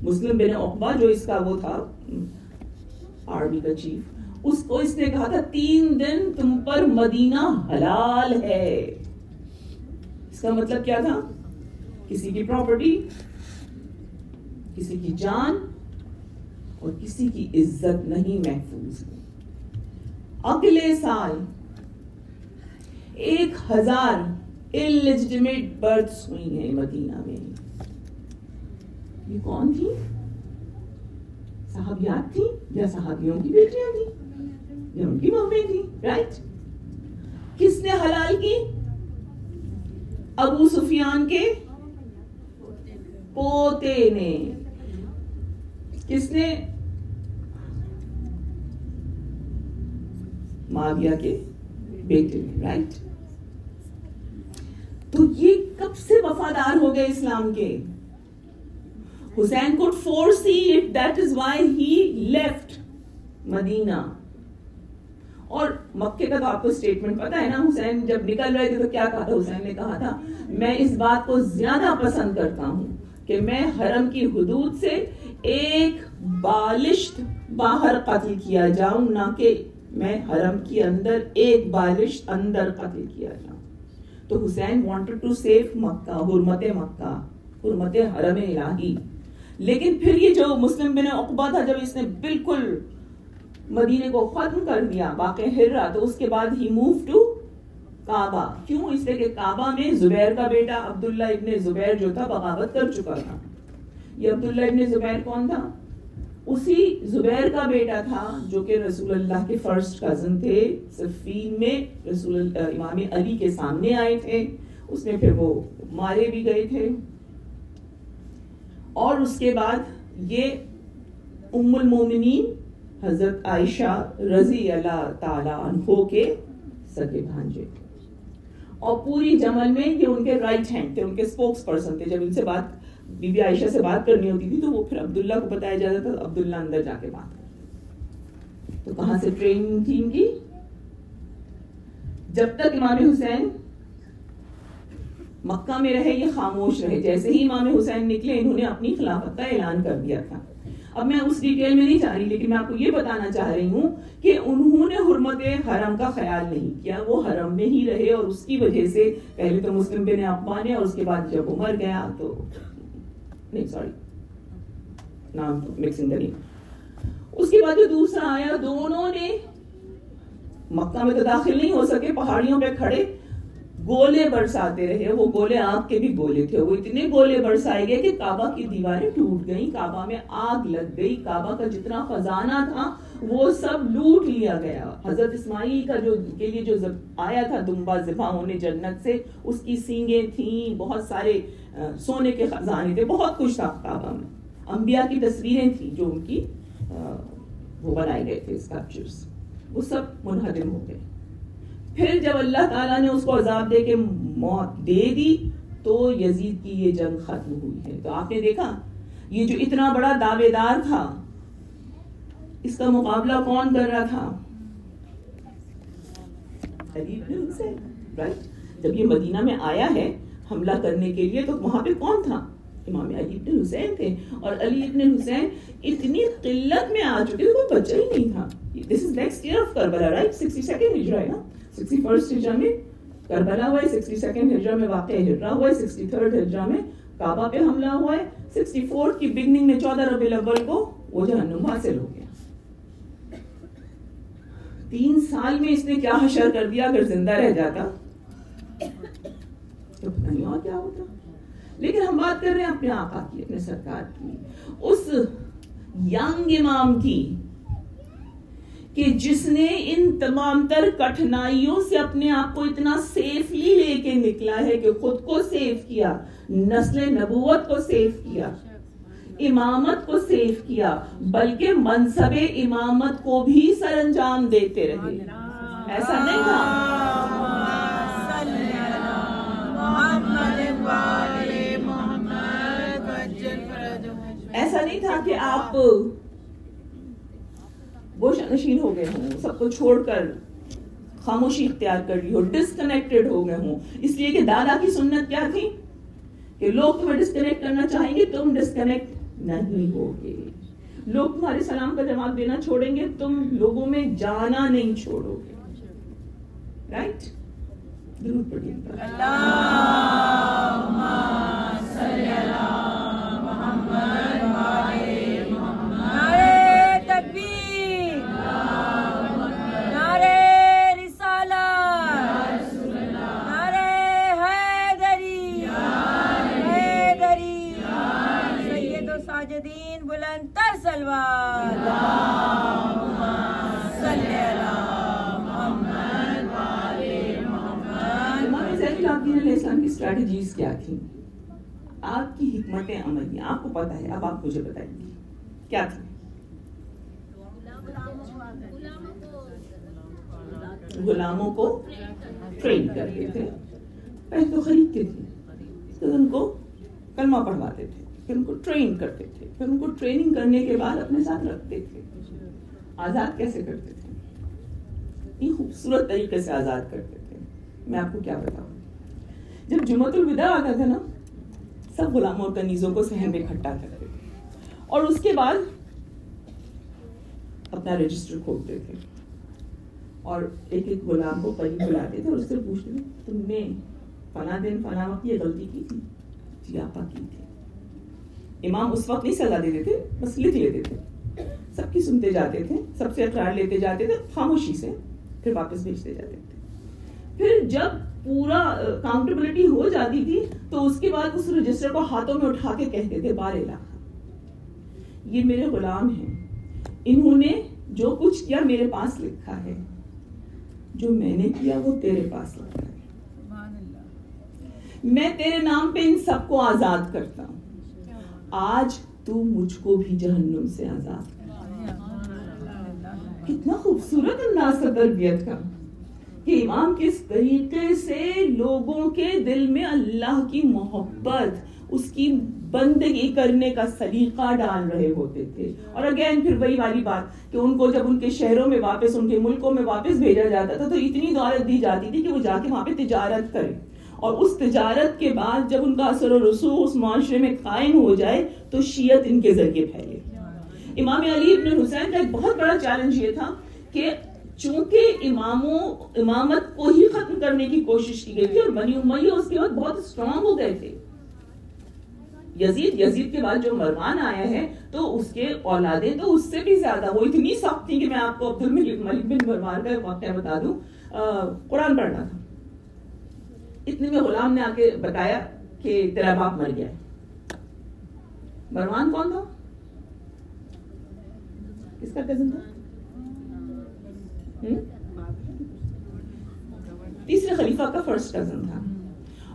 مسلم بن عقبہ جو اس کا وہ تھا آرمی کا چیف، اس کو اس نے کہا تھا 3 دن تم پر مدینہ حلال ہے. اس کا مطلب کیا تھا؟ کسی کی پراپرٹی، کسی کی جان اور کسی کی عزت نہیں محفوظ ہے. اگلے سال 1000 illegitimate births ہوئی ہیں مدینہ میں. یہ کون تھی؟ صحابیات تھی یا صحابیوں کی بیٹیاں تھی یا ان کی ممیں تھی؟ رائٹ. کس نے حلال کی؟ ابو سفیان کے پوتے نے. کس نے؟ معاویہ کے بیٹے نے. رائٹ. تو یہ کب سے وفادار ہو گئے اسلام کے؟ حسین could foresee it, that is why he left مدینہ. اور مکے کا تو آپ کو اسٹیٹمنٹ پتا ہے نا، حسین جب نکل رہے تھے تو کیا کہا تھا؟ حسین نے کہا تھا میں اس بات کو زیادہ پسند کرتا ہوں کہ میں حرم کی حدود سے ایک بالشت باہر قتل کیا جاؤں، نہ کہ میں حرم کے اندر ایک بالشت اندر قتل کیا جاؤں. تو حسین wanted to save مکہ، مکہ، حرمت حرم الہی. لیکن پھر یہ جو مسلم بن عقبہ تھا، جب اس نے بالکل مدینے کو ختم کر دیا واقع ہرا، تو اس کے بعد ہی موو ٹو کعبہ. کیوں؟ اس لیے کہ کعبہ میں زبیر کا بیٹا عبداللہ ابن زبیر جو تھا بغاوت کر چکا تھا. یہ عبداللہ ابن زبیر کون تھا؟ اسی زبیر کا بیٹا تھا جو کہ رسول اللہ کے فرسٹ کزن تھے. صفین میں رسول امام علی کے سامنے آئے تھے، اس میں پھر وہ مارے بھی گئے تھے. اور اس کے بعد یہ ام المومنین حضرت عائشہ رضی اللہ تعالی عنہ کے سگے بھانجے، اور پوری جمل میں یہ ان کے رائٹ ہینڈ تھے، ان کے اسپوکس پرسن تھے. جب ان سے بات بی بی عائشہ سے بات کرنی ہوتی تھی تو وہ پھر عبداللہ کو بتایا جاتا تھا، عبداللہ اندر جا کے بات کرتے. تو کہاں سے ٹریننگ تھی ان کی؟ جب تک امام حسین مکہ میں رہے یہ خاموش رہے. جیسے ہی امام حسین نکلے انہوں نے اپنی خلافت کا اعلان کر دیا تھا. اب میں اس ڈیٹیل میں نہیں جا رہی، لیکن میں آپ کو یہ بتانا چاہ رہی ہوں کہ انہوں نے حرمت حرم کا خیال نہیں کیا، وہ حرم میں ہی رہے. اور اس کی وجہ سے پہلے تو مسلم بن عقبہ نے، اور اس کے بعد جب عمر گیا تو نہیں، سوری نام مکسنگ کریں، اس کے بعد جو دوسرا آیا، دونوں نے مکہ میں تو داخل نہیں ہو سکے، پہاڑیوں پہ کھڑے گولے برساتے رہے. وہ گولے آگ کے بھی گولے تھے، وہ اتنے گولے برسائے گئے کہ کعبہ کی دیواریں ٹوٹ گئیں، کعبہ میں آگ لگ گئی، کعبہ کا جتنا خزانہ تھا وہ سب لوٹ لیا گیا. حضرت اسماعیل کا جو کے لیے جو آیا تھا دمبا ذبح ہونے جنت سے، اس کی سینگیں تھیں، بہت سارے سونے کے خزانے تھے، بہت کچھ تھا کعبہ میں. انبیاء کی تصویریں تھیں جو ان کی وہ بنائے گئے تھے اسکلپچرز، وہ سب منہدم ہو گئے. پھر جب اللہ تعالیٰ نے اس کو عذاب دے کے موت دے دی تو یزید کی یہ جنگ ختم ہوئی ہے. تو آپ نے دیکھا یہ جو اتنا بڑا دعوے دار تھا، اس کا مقابلہ کون کر رہا تھا؟ علی بن حسین، رائٹ. جب یہ مدینہ میں آیا ہے حملہ کرنے کے لیے تو وہاں پہ کون تھا؟ امام علی بن حسین تھے. اور علی بن حسین اتنی قلت میں آ چکے، کوئی بچہ ہی نہیں تھا. This is next year of Karbala, right? 62nd ہجرہ ہے نا، 61st ہجرہ میں کربلا ہوا ہے، 62nd ہجرہ میں واقع ہجرہ ہوا ہے، 63rd ہجرہ میں کعبہ پہ حملہ ہوا ہے، 64 کی بگننگ میں 14 ربیع الاول کو وہ جہنم حاصل ہو گیا. 3 سال میں اس نے کیا حشر کر دیا، اگر زندہ رہ جاتا تو پتہ نہیں اور کیا ہوتا. لیکن ہم بات کر رہے ہیں اپنے آقا کی، اپنے سرکار کی، اس ینگ امام کی کہ جس نے ان تمام تر کٹھنائیوں سے اپنے آپ کو اتنا سیفلی لے کے نکلا ہے کہ خود کو سیف کیا، نسل نبوت کو سیف کیا، امامت کو سیف کیا، بلکہ منصب امامت کو بھی سر انجام دیتے رہے. ایسا نہیں تھا کہ آپ گوشہ نشین ہو گئے ہوں، سب کو چھوڑ کر خاموشی اختیار کر لی ہو، ڈسکنیکٹڈ ہو گئے ہوں. اس لیے کہ دادا کی سنت کیا تھی کہ لوگ تمہیں ڈسکنیکٹ کرنا چاہیں گے، تم ڈسکنیکٹ نہیں ہوگے. لوگ تمہارے سلام کا جواب دینا چھوڑیں گے، تم لوگوں میں جانا نہیں چھوڑو گے. رائٹ؟ درود پڑھیے. اللہم صلی علی محمد وعلی محمد. نعرہ تکبیر، نعرہ رسالت، نعرہ حیدری، حیدری. سید و ساجدین بلند تر سلوات. اللہم صلی علی محمد وعلی محمد. امام زین العابدین علیہ السلام کی اسٹریٹجیز کیا تھیں، آپ کی حکمت عملی آپ کو پتا ہے، اب آپ مجھے بتائیے کیا تھی؟ غلاموں کو ٹرین کرتے تھے، پہلے تو خریدتے تھے، پھر ان کو کلمہ پڑھواتے تھے، پھر ان کو ٹرین کرتے تھے، پھر ان کو ٹریننگ کرنے کے بعد اپنے ساتھ رکھتے تھے. آزاد کیسے کرتے تھے؟ اتنی خوبصورت طریقے سے آزاد کرتے تھے. میں آپ کو کیا بتاؤں, جب جمعۃ الوداع آتا تھا نا, سب غلاموں اور کنیزوں کو صحن میں اکٹھا کرتے تھے اور اس کے بعد اپنا رجسٹر کھولتے تھے اور ایک ایک غلام کو قریب بلاتے تھے اور اس سے پوچھتے تھے تم نے فلاں دن فلاں وقت یہ غلطی کی تھی؟ جی آپا کی تھی. امام اس وقت نہیں سزا دیتے تھے, بس لکھ لیتے تھے, سب کی سنتے جاتے تھے, سب سے اقرار لیتے جاتے تھے خاموشی سے, پھر واپس بھیجتے جاتے تھے. پھر جب پورا اکاؤنٹیبلٹی ہو جاتی تھی تو اس کے بعد اس رجسٹر کو ہاتھوں میں اٹھا کے کہتے تھے بار الہ, یہ میرے غلام ہیں, انہوں نے جو کچھ کیا میرے پاس لکھا ہے, جو میں نے کیا وہ تیرے پاس لکھا ہے, میں تیرے نام پہ ان سب کو آزاد کرتا ہوں, آج تو مجھ کو بھی جہنم سے آزاد کر. کتنا خوبصورت انداز تھا تربیت کا کہ امام کس طریقے سے لوگوں کے دل میں اللہ کی محبت, اس کی بندگی کرنے کا سلیقہ ڈال رہے ہوتے تھے. اور اگین پھر وہی والی بات کہ ان کو جب ان کے شہروں میں واپس, ان کے ملکوں میں واپس بھیجا جاتا تھا تو اتنی دولت دی جاتی تھی کہ وہ جا کے وہاں پہ تجارت کریں, اور اس تجارت کے بعد جب ان کا اثر و رسوخ اس معاشرے میں قائم ہو جائے تو شیعت ان کے ذریعے پھیلے. امام علی ابن حسین کا ایک بہت بڑا چیلنج یہ تھا کہ چونکہ امامت کو ہی ختم کرنے کی کوشش کی گئی تھی اور بنی امیہ اس کے بعد بہت اسٹرانگ ہو گئے تھے. یزید کے بعد جو مروان آیا ہے تو اس کے اولادیں تو اس سے بھی زیادہ, وہ اتنی سخت تھی کہ میں آپ کو عبد الملک بن مروان کا واقعہ بتا دوں. قرآن پڑھنا تھا, اتنے میں غلام نے آ کے بتایا کہ تیرا باپ مر گیا ہے. مروان کون تھا؟ کس کا کزن تھا؟ تیسرے خلیفہ کا فرسٹ کزن تھا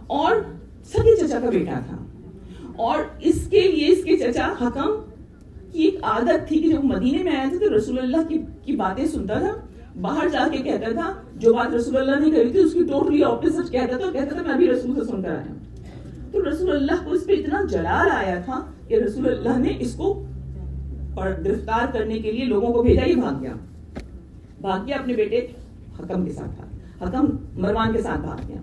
اور سگے چچا کا بیٹا تھا. اور اس کے لیے اس کے چچا حکم کی ایک عادت تھی کہ جب مدینے میں آیا تھا تو رسول اللہ کی باتیں سنتا تھا, باہر جا کے کہتا تھا جو بات رسول اللہ نے کہی تھی اس کی ٹوٹلی اپوزٹ کہتا تھا میں بھی رسول سے سن کر آیا. تو رسول اللہ کو اس پہ اتنا جلال آیا تھا کہ رسول اللہ نے اس کو گرفتار کرنے کے لیے لوگوں کو بھیجا, ہی بھاگ گیا اپنے بیٹے حکم کے ساتھ, حکم مروان کے ساتھ بھاگ گیا.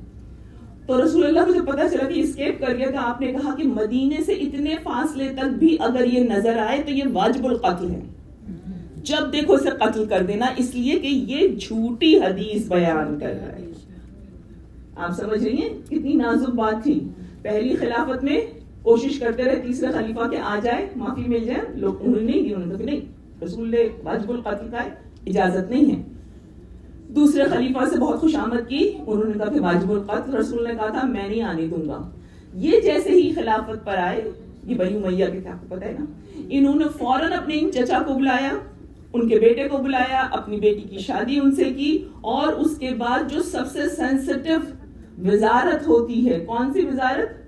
تو رسول اللہ کو جب پتا چلا کہ اسکیپ کر گیا تو آپ نے کہا کہ مدینے سے اتنے فاصلے تک بھی اگر یہ نظر آئے تو یہ واجب القتل ہے, جب دیکھو اسے قتل کر دینا, اس لیے کہ یہ جھوٹی حدیث بیان کر رہا ہے. آپ سمجھ رہی ہیں کتنی نازک بات تھی. پہلی خلافت میں کوشش کرتے رہے تیسرے خلیفہ کے آ جائے, معافی مل جائے, لوگ انہوں نے نہیں دی, انہوں نے کہا نہیں رسول نے واجب القتل کا اجازت نہیں ہے. دوسرے خلیفہ سے بہت خوش آمد کی, انہوں نے کہا کہ واجب القتل, رسول نے کہا تھا میں نہیں آنے دوں گا. یہ جیسے ہی خلافت پر آئے, یہ بنی امیہ کے تھے, آپ کو پتہ ہے نا, انہوں نے فوراً اپنے چچا کو بلایا, ان کے بیٹے کو بلایا, اپنی بیٹی کی شادی ان سے کی, اور اس کے بعد جو سب سے سینسٹیو وزارت ہوتی ہے, کون سی وزارت؟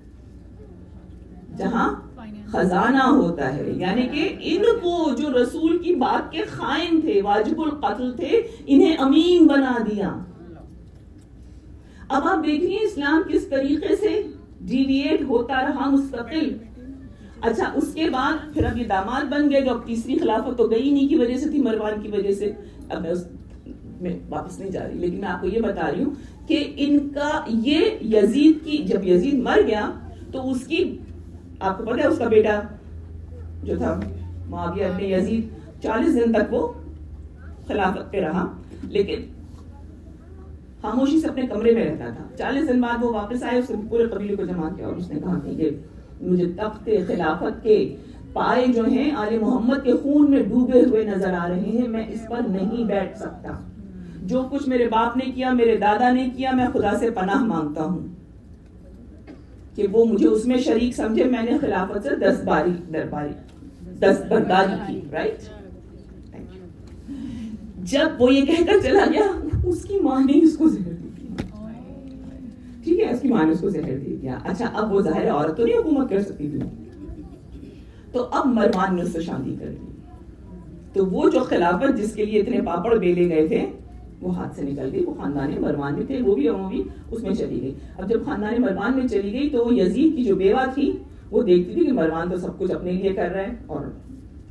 جہاں خزانہ ہوتا ہے, یعنی کہ ان کو جو رسول کی بات کے خائن تھے, واجب القتل تھے, انہیں امین بنا دیا. اب آپ دیکھیے اسلام کس طریقے سے ڈیویٹ ہوتا رہا مستقل. اچھا اس کے بعد پھر اب یہ داماد بن گئے, جو اب تیسری خلافت تو گئی نہیں کی وجہ سے تھی, مروان کی وجہ سے. اب میں واپس نہیں جا رہی, لیکن میں آپ کو یہ بتا رہی ہوں کہ ان کا یہ یزید کی, جب یزید مر گیا تو اس کی, آپ کو پتا ہے اس کا بیٹا جو تھا معاویہ ابن یزید 40 دن تک وہ خلافت پہ رہا, لیکن خاموشی سے اپنے کمرے میں رہتا تھا. 40 دن بعد وہ واپس آئے, اس نے پورے قبیلے کو جمع کیا اور اس نے کہا کہ مجھے تخت خلافت کے پائے جو ہیں آل محمد کے خون میں ڈوبے ہوئے نظر آ رہے ہیں, میں اس پر نہیں بیٹھ سکتا. جو کچھ میرے باپ نے کیا, میرے دادا نے کیا, میں خدا سے پناہ مانگتا ہوں کہ وہ مجھے اس میں شریک سمجھے. میں نے خلافت سے دستبرداری کی. رائٹ, جب وہ یہ کہہ کر چلا گیا, اس کی ماں نے اس کو زہر دے دیا. ٹھیک ہے, اس کی ماں نے اس کو زہر دے دیا. اچھا اب وہ ظاہر عورت تو نہیں حکومت کر سکتی تھی, تو اب مروان نے اس سے شادی کر دی. تو وہ جو خلافت جس کے لیے اتنے پاپڑ بیلے گئے تھے وہ ہاتھ سے نکل گئی. وہ خاندان مروان میں تھے, وہ بھی اس میں چلی گئی. اب جب خاندان مروان میں چلی گئی تو یزید کی جو بیوہ تھی وہ دیکھتی تھی کہ مروان تو سب کچھ اپنے لیے کر رہا ہے اور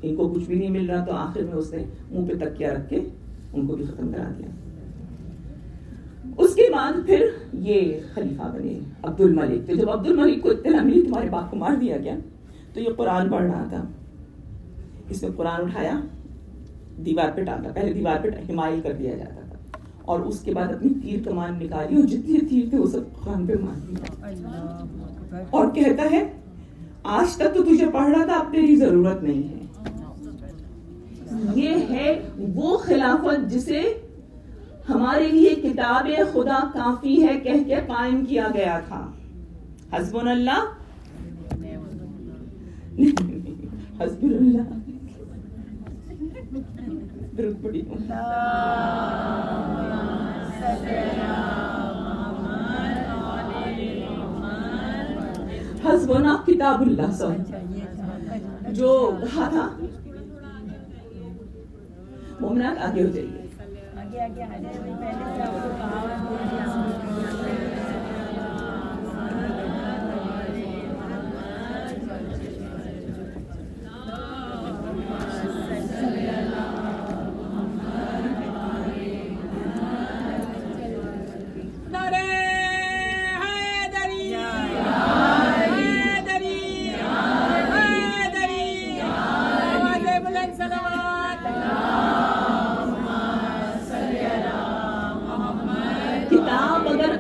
ان کو کچھ بھی نہیں مل رہا, تو آخر میں اس نے منہ پہ تکیہ رکھ کے ان کو بھی ختم کرا دیا. اس کے بعد پھر یہ خلیفہ بنے عبد الملک. تو جب عبد الملک کو اطلاع ملی تمہارے باپ کو مار دیا گیا, تو یہ قرآن پڑھ رہا تھا. اس نے قرآن اٹھایا, دیوار پہ ڈالا. پہلے دیوار پہ حمایل کر دیا جاتا تھا, اور اس کے بعد اپنی تیر کمان نکالی اور جتنے تیر تھے وہ سب قرآن پہ مار دیا, اور کہتا ہے آج تک تو تجھے پڑھ رہا تھا, اب تیری ضرورت نہیں ہے. یہ ہے وہ خلافت جسے ہمارے لیے کتاب خدا کافی ہے کہہ کے قائم کیا گیا تھا. حسبنا اللہ, حسبنا اللہ, درود پڑھی. حسبنا کتاب اللہ صاحب جو کہا تھا. مومنات آگے ہو جائیے.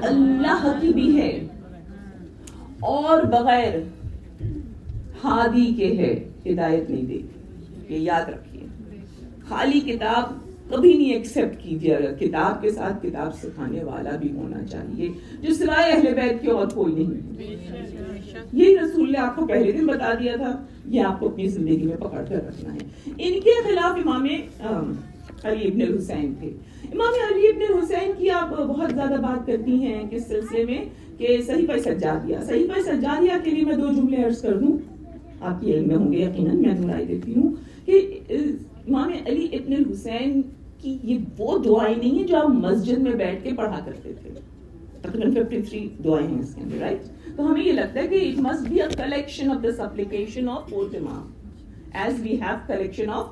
اللہ کی بھی ہے اور بغیر ہادی کے ہے, ہدایت نہیں دے. یہ یاد رکھیے, خالی کتاب کبھی نہیں ایکسپٹ کیجیے. کتاب کے ساتھ کتاب سکھانے والا بھی ہونا چاہیے جو سوائے اہل بیت کے اور کوئی نہیں. یہ رسول نے آپ کو پہلے دن بتا دیا تھا, یہ آپ کو اپنی زندگی میں پکڑ کر رکھنا ہے. ان کے خلاف امام علی ابن الحسین تھے. امام علی ابن الحسین کی آپ بہت زیادہ بات کرتی ہیں کس سلسلے میں کہ صحیفہ سجادیہ. صحیفہ سجادیہ کے لیے میں 2 جملے عرض کر دوں, آپ کی علم میں ہوں گے یقیناً, میں دہرائی دیتی ہوں کہ امام علی ابن الحسین کی یہ وہ دعائیں نہیں ہیں جو آپ مسجد میں بیٹھ کے پڑھا کرتے تھے. تقریباً 53 دعائیں ہیں اس کے اندر, رائٹ. تو ہمیں یہ لگتا ہے کہ it must be a collection of the supplication of 4 imam as we have collection of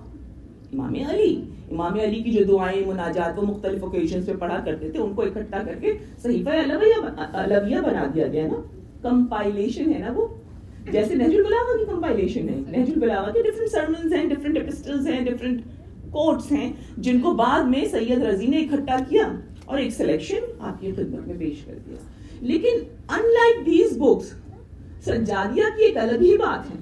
امام علی. امام علی کی جو دعائیں مناجات وہ مختلف اوکیشنز پہ پڑھا کرتے تھے, ان کو اکٹھا کر کے صحیفہ علویہ بنا دیا گیا نا. کمپائلیشن ہے نا وہ, جیسے نہج البلاغہ کی کمپائلیشن ہے. نہج البلاغہ کے ڈفرنٹ سرمنز ہیں, ڈفرنٹ ایپسٹلز ہیں, ڈفرنٹ کوٹس ہیں, جن کو بعد میں سید رضی نے اکٹھا کیا اور ایک سلیکشن آپ کی خدمت میں پیش کر دیا. لیکن unlike these books, سجادیہ کی ایک الگ ہی بات ہے.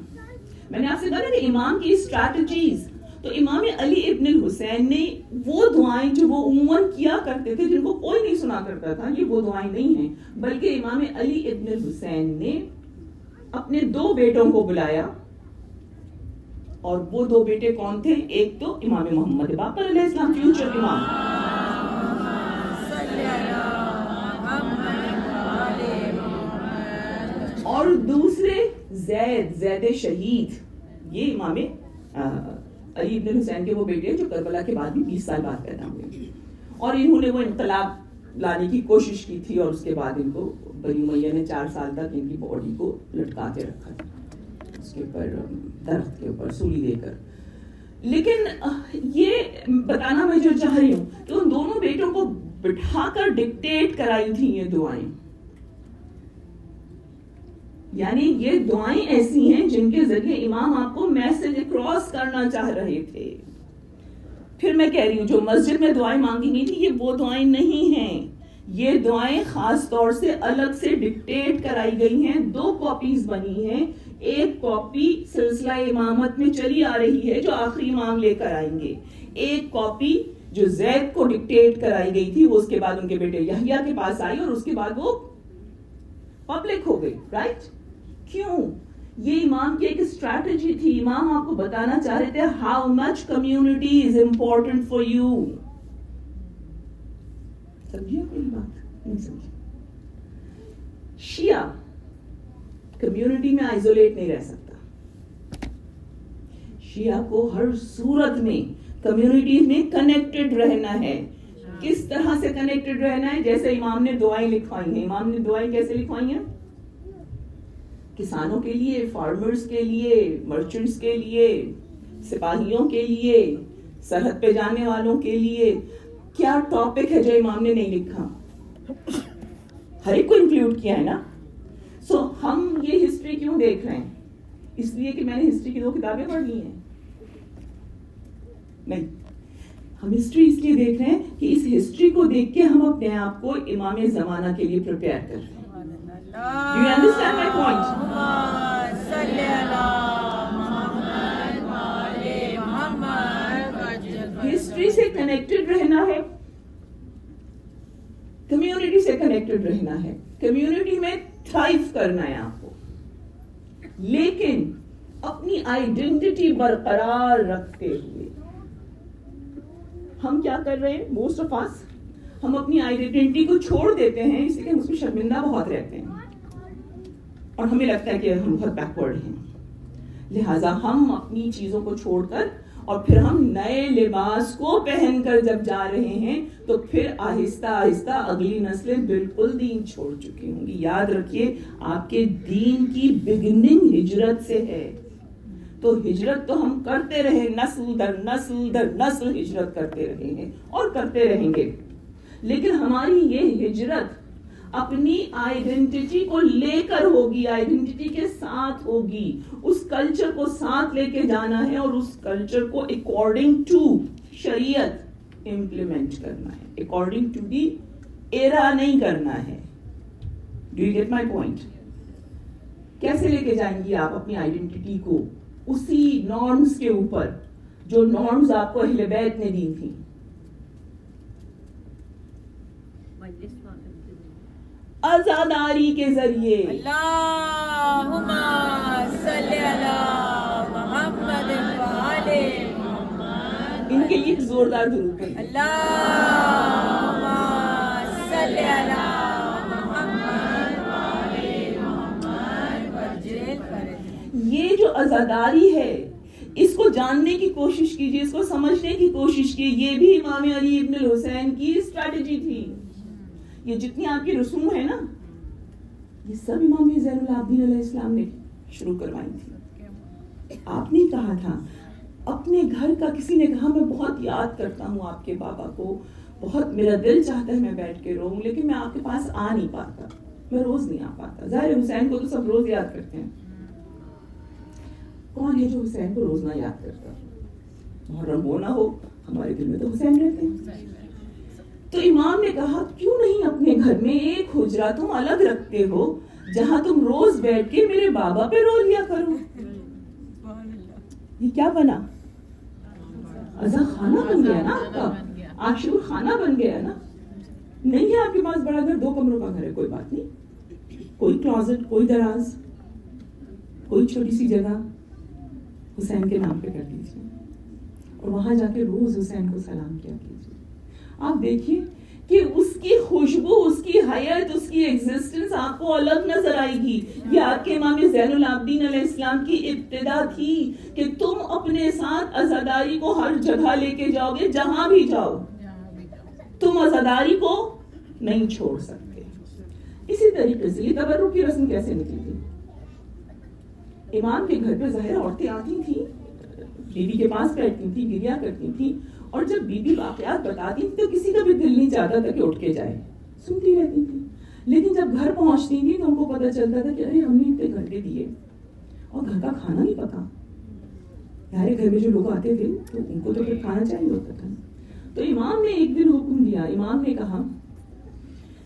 میں نے آپ سے کہا کہ امام کی اسٹریٹجیز, تو امام علی ابن الحسین نے وہ دعائیں جو وہ عموماً کیا کرتے تھے جن کو کوئی نہیں سنا کرتا تھا, یہ وہ دعائیں نہیں ہیں, بلکہ امام علی ابن الحسین نے اپنے 2 بیٹوں کو بلایا. اور وہ 2 بیٹے کون تھے؟ ایک تو امام محمد باقر علیہ السلام, فیوچر امام, اور دوسرے زید شہید. یہ امام علی ابن الحسین کے وہ بیٹے جو کربلا کے بعد بھی 20 سال بعد پیدا ہوئے, اور انہوں نے وہ انقلاب لانے کی کوشش کی تھی, اور اس کے بعد ان کو بنی امیہ نے 4 سال تک ان کی باڈی کو لٹکا کے رکھا تھا اس کے اوپر, درخت کے اوپر سولی دے کر. لیکن یہ بتانا میں جو چاہ رہی ہوں کہ ان دونوں بیٹوں کو بٹھا کر ڈکٹیٹ کرائی تھی یہ دعائیں. یعنی یہ دعائیں ایسی ہیں جن کے ذریعے امام آپ کو میسج کراس کرنا چاہ رہے تھے. پھر میں کہہ رہی ہوں جو مسجد میں دعائیں مانگی گئی تھی یہ وہ دعائیں نہیں ہیں, یہ دعائیں خاص طور سے الگ سے ڈکٹیٹ کرائی گئی ہیں. 2 کاپیز بنی ہیں, ایک کاپی سلسلہ امامت میں چلی آ رہی ہے جو آخری امام لے کر آئیں گے, ایک کاپی جو زید کو ڈکٹیٹ کرائی گئی تھی وہ اس کے بعد ان کے بیٹے یحییٰ کے پاس آئی اور اس کے بعد وہ پبلک ہو گئی, رائٹ. کیوں؟ یہ امام کی ایک اسٹریٹجی تھی. امام آپ کو بتانا چاہ رہے تھے how much community is important for you. سمجھیے کوئی بات نہیں سمجھی؟ شیعہ کمیونٹی میں آئسولیٹ نہیں رہ سکتا. شیعہ کو ہر صورت میں کمیونٹی میں کنیکٹڈ رہنا ہے. کس طرح سے کنیکٹڈ رہنا ہے؟ جیسے امام نے دعائیں لکھوائی ہیں. امام نے دعائیں کیسے لکھوائی ہیں؟ کسانوں کے لیے, فارمرز کے لیے, مرچنٹس کے لیے, سپاہیوں کے لیے, سرحد پہ جانے والوں کے لیے. کیا ٹاپک ہے جو امام نے نہیں لکھا؟ ہر ایک کو انکلوڈ کیا ہے نا. سو ہم یہ ہسٹری کیوں دیکھ رہے ہیں؟ اس لیے کہ میں نے ہسٹری کی 2 کتابیں پڑھ لی ہیں؟ نہیں, ہم ہسٹری اس لیے دیکھ رہے ہیں کہ اس ہسٹری کو دیکھ کے ہم اپنے آپ کو امام زمانہ کے لیے پریپیئر کر رہے ہیں. Do you understand my point? History سے کنیکٹڈ رہنا ہے, کمیونٹی سے کنیکٹڈ رہنا ہے, کمیونٹی میں تھرائیو کرنا ہے آپ کو, لیکن اپنی آئیڈینٹی برقرار رکھتے ہوئے. ہم کیا کر رہے ہیں؟ موسٹ آف اس ہم اپنی آئیڈینٹی کو چھوڑ دیتے ہیں, اس لیے ہم اس میں شرمندہ بہت رہتے ہیں اور ہمیں لگتا ہے کہ ہم بہت بیکورڈ ہیں. لہٰذا ہم اپنی چیزوں کو چھوڑ کر اور پھر ہم نئے لباس کو پہن کر جب جا رہے ہیں تو پھر آہستہ آہستہ اگلی نسلیں بالکل دین چھوڑ چکی ہوں گی. یاد رکھیے, آپ کے دین کی بگننگ ہجرت سے ہے. تو ہجرت تو ہم کرتے رہے, نسل در نسل در نسل ہجرت کرتے رہے ہیں اور کرتے رہیں گے, لیکن ہماری یہ ہجرت اپنی آئیڈینٹی کو لے کر ہوگی, آئیڈینٹی کے ساتھ ہوگی. اس کلچر کو ساتھ لے کے جانا ہے اور اس کلچر کو اکارڈنگ ٹو شریعت امپلیمنٹ کرنا ہے, اکارڈنگ ٹو دی ایرا نہیں کرنا ہے. Do you get my point? کیسے لے کے جائیں گی آپ اپنی آئیڈینٹی کو اسی نارمز کے اوپر جو نارمز آپ کو اہل بیت نے دی تھی؟ آزاداری کے ذریعے. اللہم صلی علی محمد وآل محمد. ان کے لیے زوردار درود پڑھیں. اللہم صلی علی محمد وآل محمد. یہ جو آزاداری ہے اس کو جاننے کی کوشش کیجیے, اس کو سمجھنے کی کوشش کیجیے. یہ بھی امام علی ابن الحسین کی اسٹریٹجی تھی. یہ جتنی آپ کی رسوم ہے نا, یہ سب امام زین العابدین علیہ السلام نے شروع کروائی تھی. آپ نے کہا تھا اپنے گھر کا, کسی نے کہا میں بہت یاد کرتا ہوں آپ کے بابا کو, بہت میرا دل چاہتا ہے میں بیٹھ کے روؤں, لیکن میں آپ کے پاس آ نہیں پاتا, میں روز نہیں آ پاتا. ظاہر حسین کو تو سب روز یاد کرتے ہیں, کون ہے جو حسین کو روز نہ یاد کرتا؟ محرم ہو نہ ہو, ہمارے دل میں تو حسین رہتے ہیں. تو امام نے کہا کیوں نہیں اپنے گھر میں ایک حجرہ تم الگ رکھتے ہو جہاں تم روز بیٹھ کے میرے بابا پہ رو لیا کرو. یہ کیا بنا؟ ازا خانہ بن گیا نا آپ کا, عاشور خانہ بن گیا نا. نہیں ہے آپ کے پاس بڑا گھر, 2 کمروں کا گھر ہے, کوئی بات نہیں, کوئی کلوزٹ, کوئی دراز, کوئی چھوٹی سی جگہ حسین کے نام پہ کر دیجیے اور وہاں جا کے روز حسین کو سلام کیا کیجیے. آپ دیکھیے کہ اس کی خوشبو, اس کی حیات, اس کی ایگزسٹنس آپ کو الگ نظر آئے گی. یہ آپ کے امام زین العابدین علیہ السلام کی ابتدا تھی کہ تم اپنے ساتھ عزاداری کو ہر جگہ لے کے جاؤ گے, جہاں بھی جاؤ تم عزاداری کو نہیں چھوڑ سکتے. اسی طریقے سے یہ تبرک کی رسم کیسے نکلی تھی؟ امام کے گھر پہ ظاہر عورتیں آتی تھیں, بیوی کے پاس بیٹھتی تھی, گریا کرتی تھی, اور جب بیوی واقعات بتاتی تھی تو کسی کا بھی دل نہیں چاہتا تھا کہ اٹھ کے جائے, سنتی رہتی تھی. لیکن جب گھر پہنچتی تھی تو ان کو پتہ چلتا تھا کہ ارے ہم نے اتنے گھنٹے دیے اور گھر کا کھانا نہیں پکا. ہمارے گھر میں جو لوگ آتے تھے تو ان کو تو پھر کھانا چاہیے ہوتا تھا. تو امام نے ایک دن حکم دیا, امام نے کہا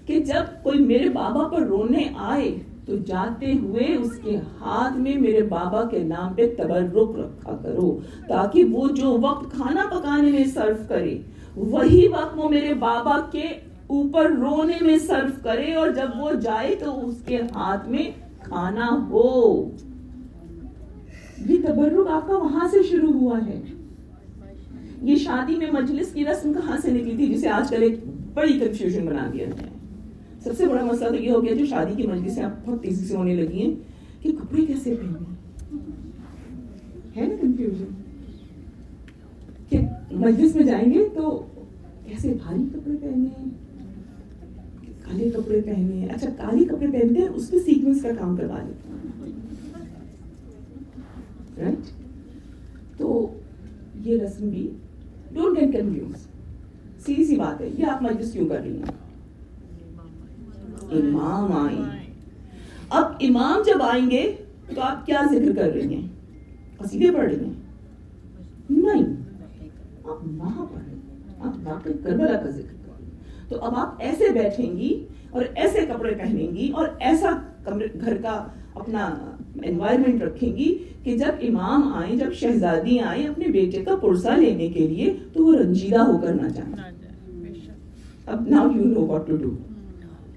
کہ جب کوئی میرے بابا پر رونے آئے تو جاتے ہوئے اس کے ہاتھ میں میرے بابا کے نام پہ تبرک رکھا کرو, تاکہ وہ جو وقت کھانا پکانے میں صرف کرے وہی وقت وہ میرے بابا کے اوپر رونے میں صرف کرے, اور جب وہ جائے تو اس کے ہاتھ میں کھانا ہو. یہ تبرک آپ کا وہاں سے شروع ہوا ہے. یہ شادی میں مجلس کی رسم کہاں سے نکلی تھی, جسے آج کل ایک بڑی کنفیوژن بنا دیا ہے. سب سے بڑا مسئلہ تو یہ ہو گیا جو شادی کی مجلسیں اب بہت تیزی سے ہونے لگی ہیں کہ کپڑے کیسے پہنے, ہے نا کنفیوژن کہ مجلس میں جائیں گے تو کیسے بھاری کپڑے پہنے, کالے کپڑے پہنے. اچھا کالے کپڑے پہنتے ہیں اس پہ سیکوینس کا کام کروا لیتے ہیں, رائٹ. تو یہ رسم بھی ڈونٹ گیٹ کنفیوز, سیدھی سی بات ہے. یہ آپ مجلس کیوں کر رہی ہیں؟ امام آئیں. اب امام جب آئیں گے تو آپ کیا ذکر کر رہی ہیں؟ قصیدے پڑھ رہی ہیں؟ نہیں، آپ وہاں پڑھیں، آپ واقعی کربلا کا ذکر کریں. تو اب آپ ایسے بیٹھیں گی اور ایسے کپڑے پہنیں گی اور ایسا گھر کا اپنا انوائرمنٹ رکھیں گی کہ جب امام آئیں، جب شہزادی آئیں اپنے بیٹے کا پرسہ لینے کے لیے تو وہ رنجیدہ ہو کر نہ جائیں. اب now you know what to do.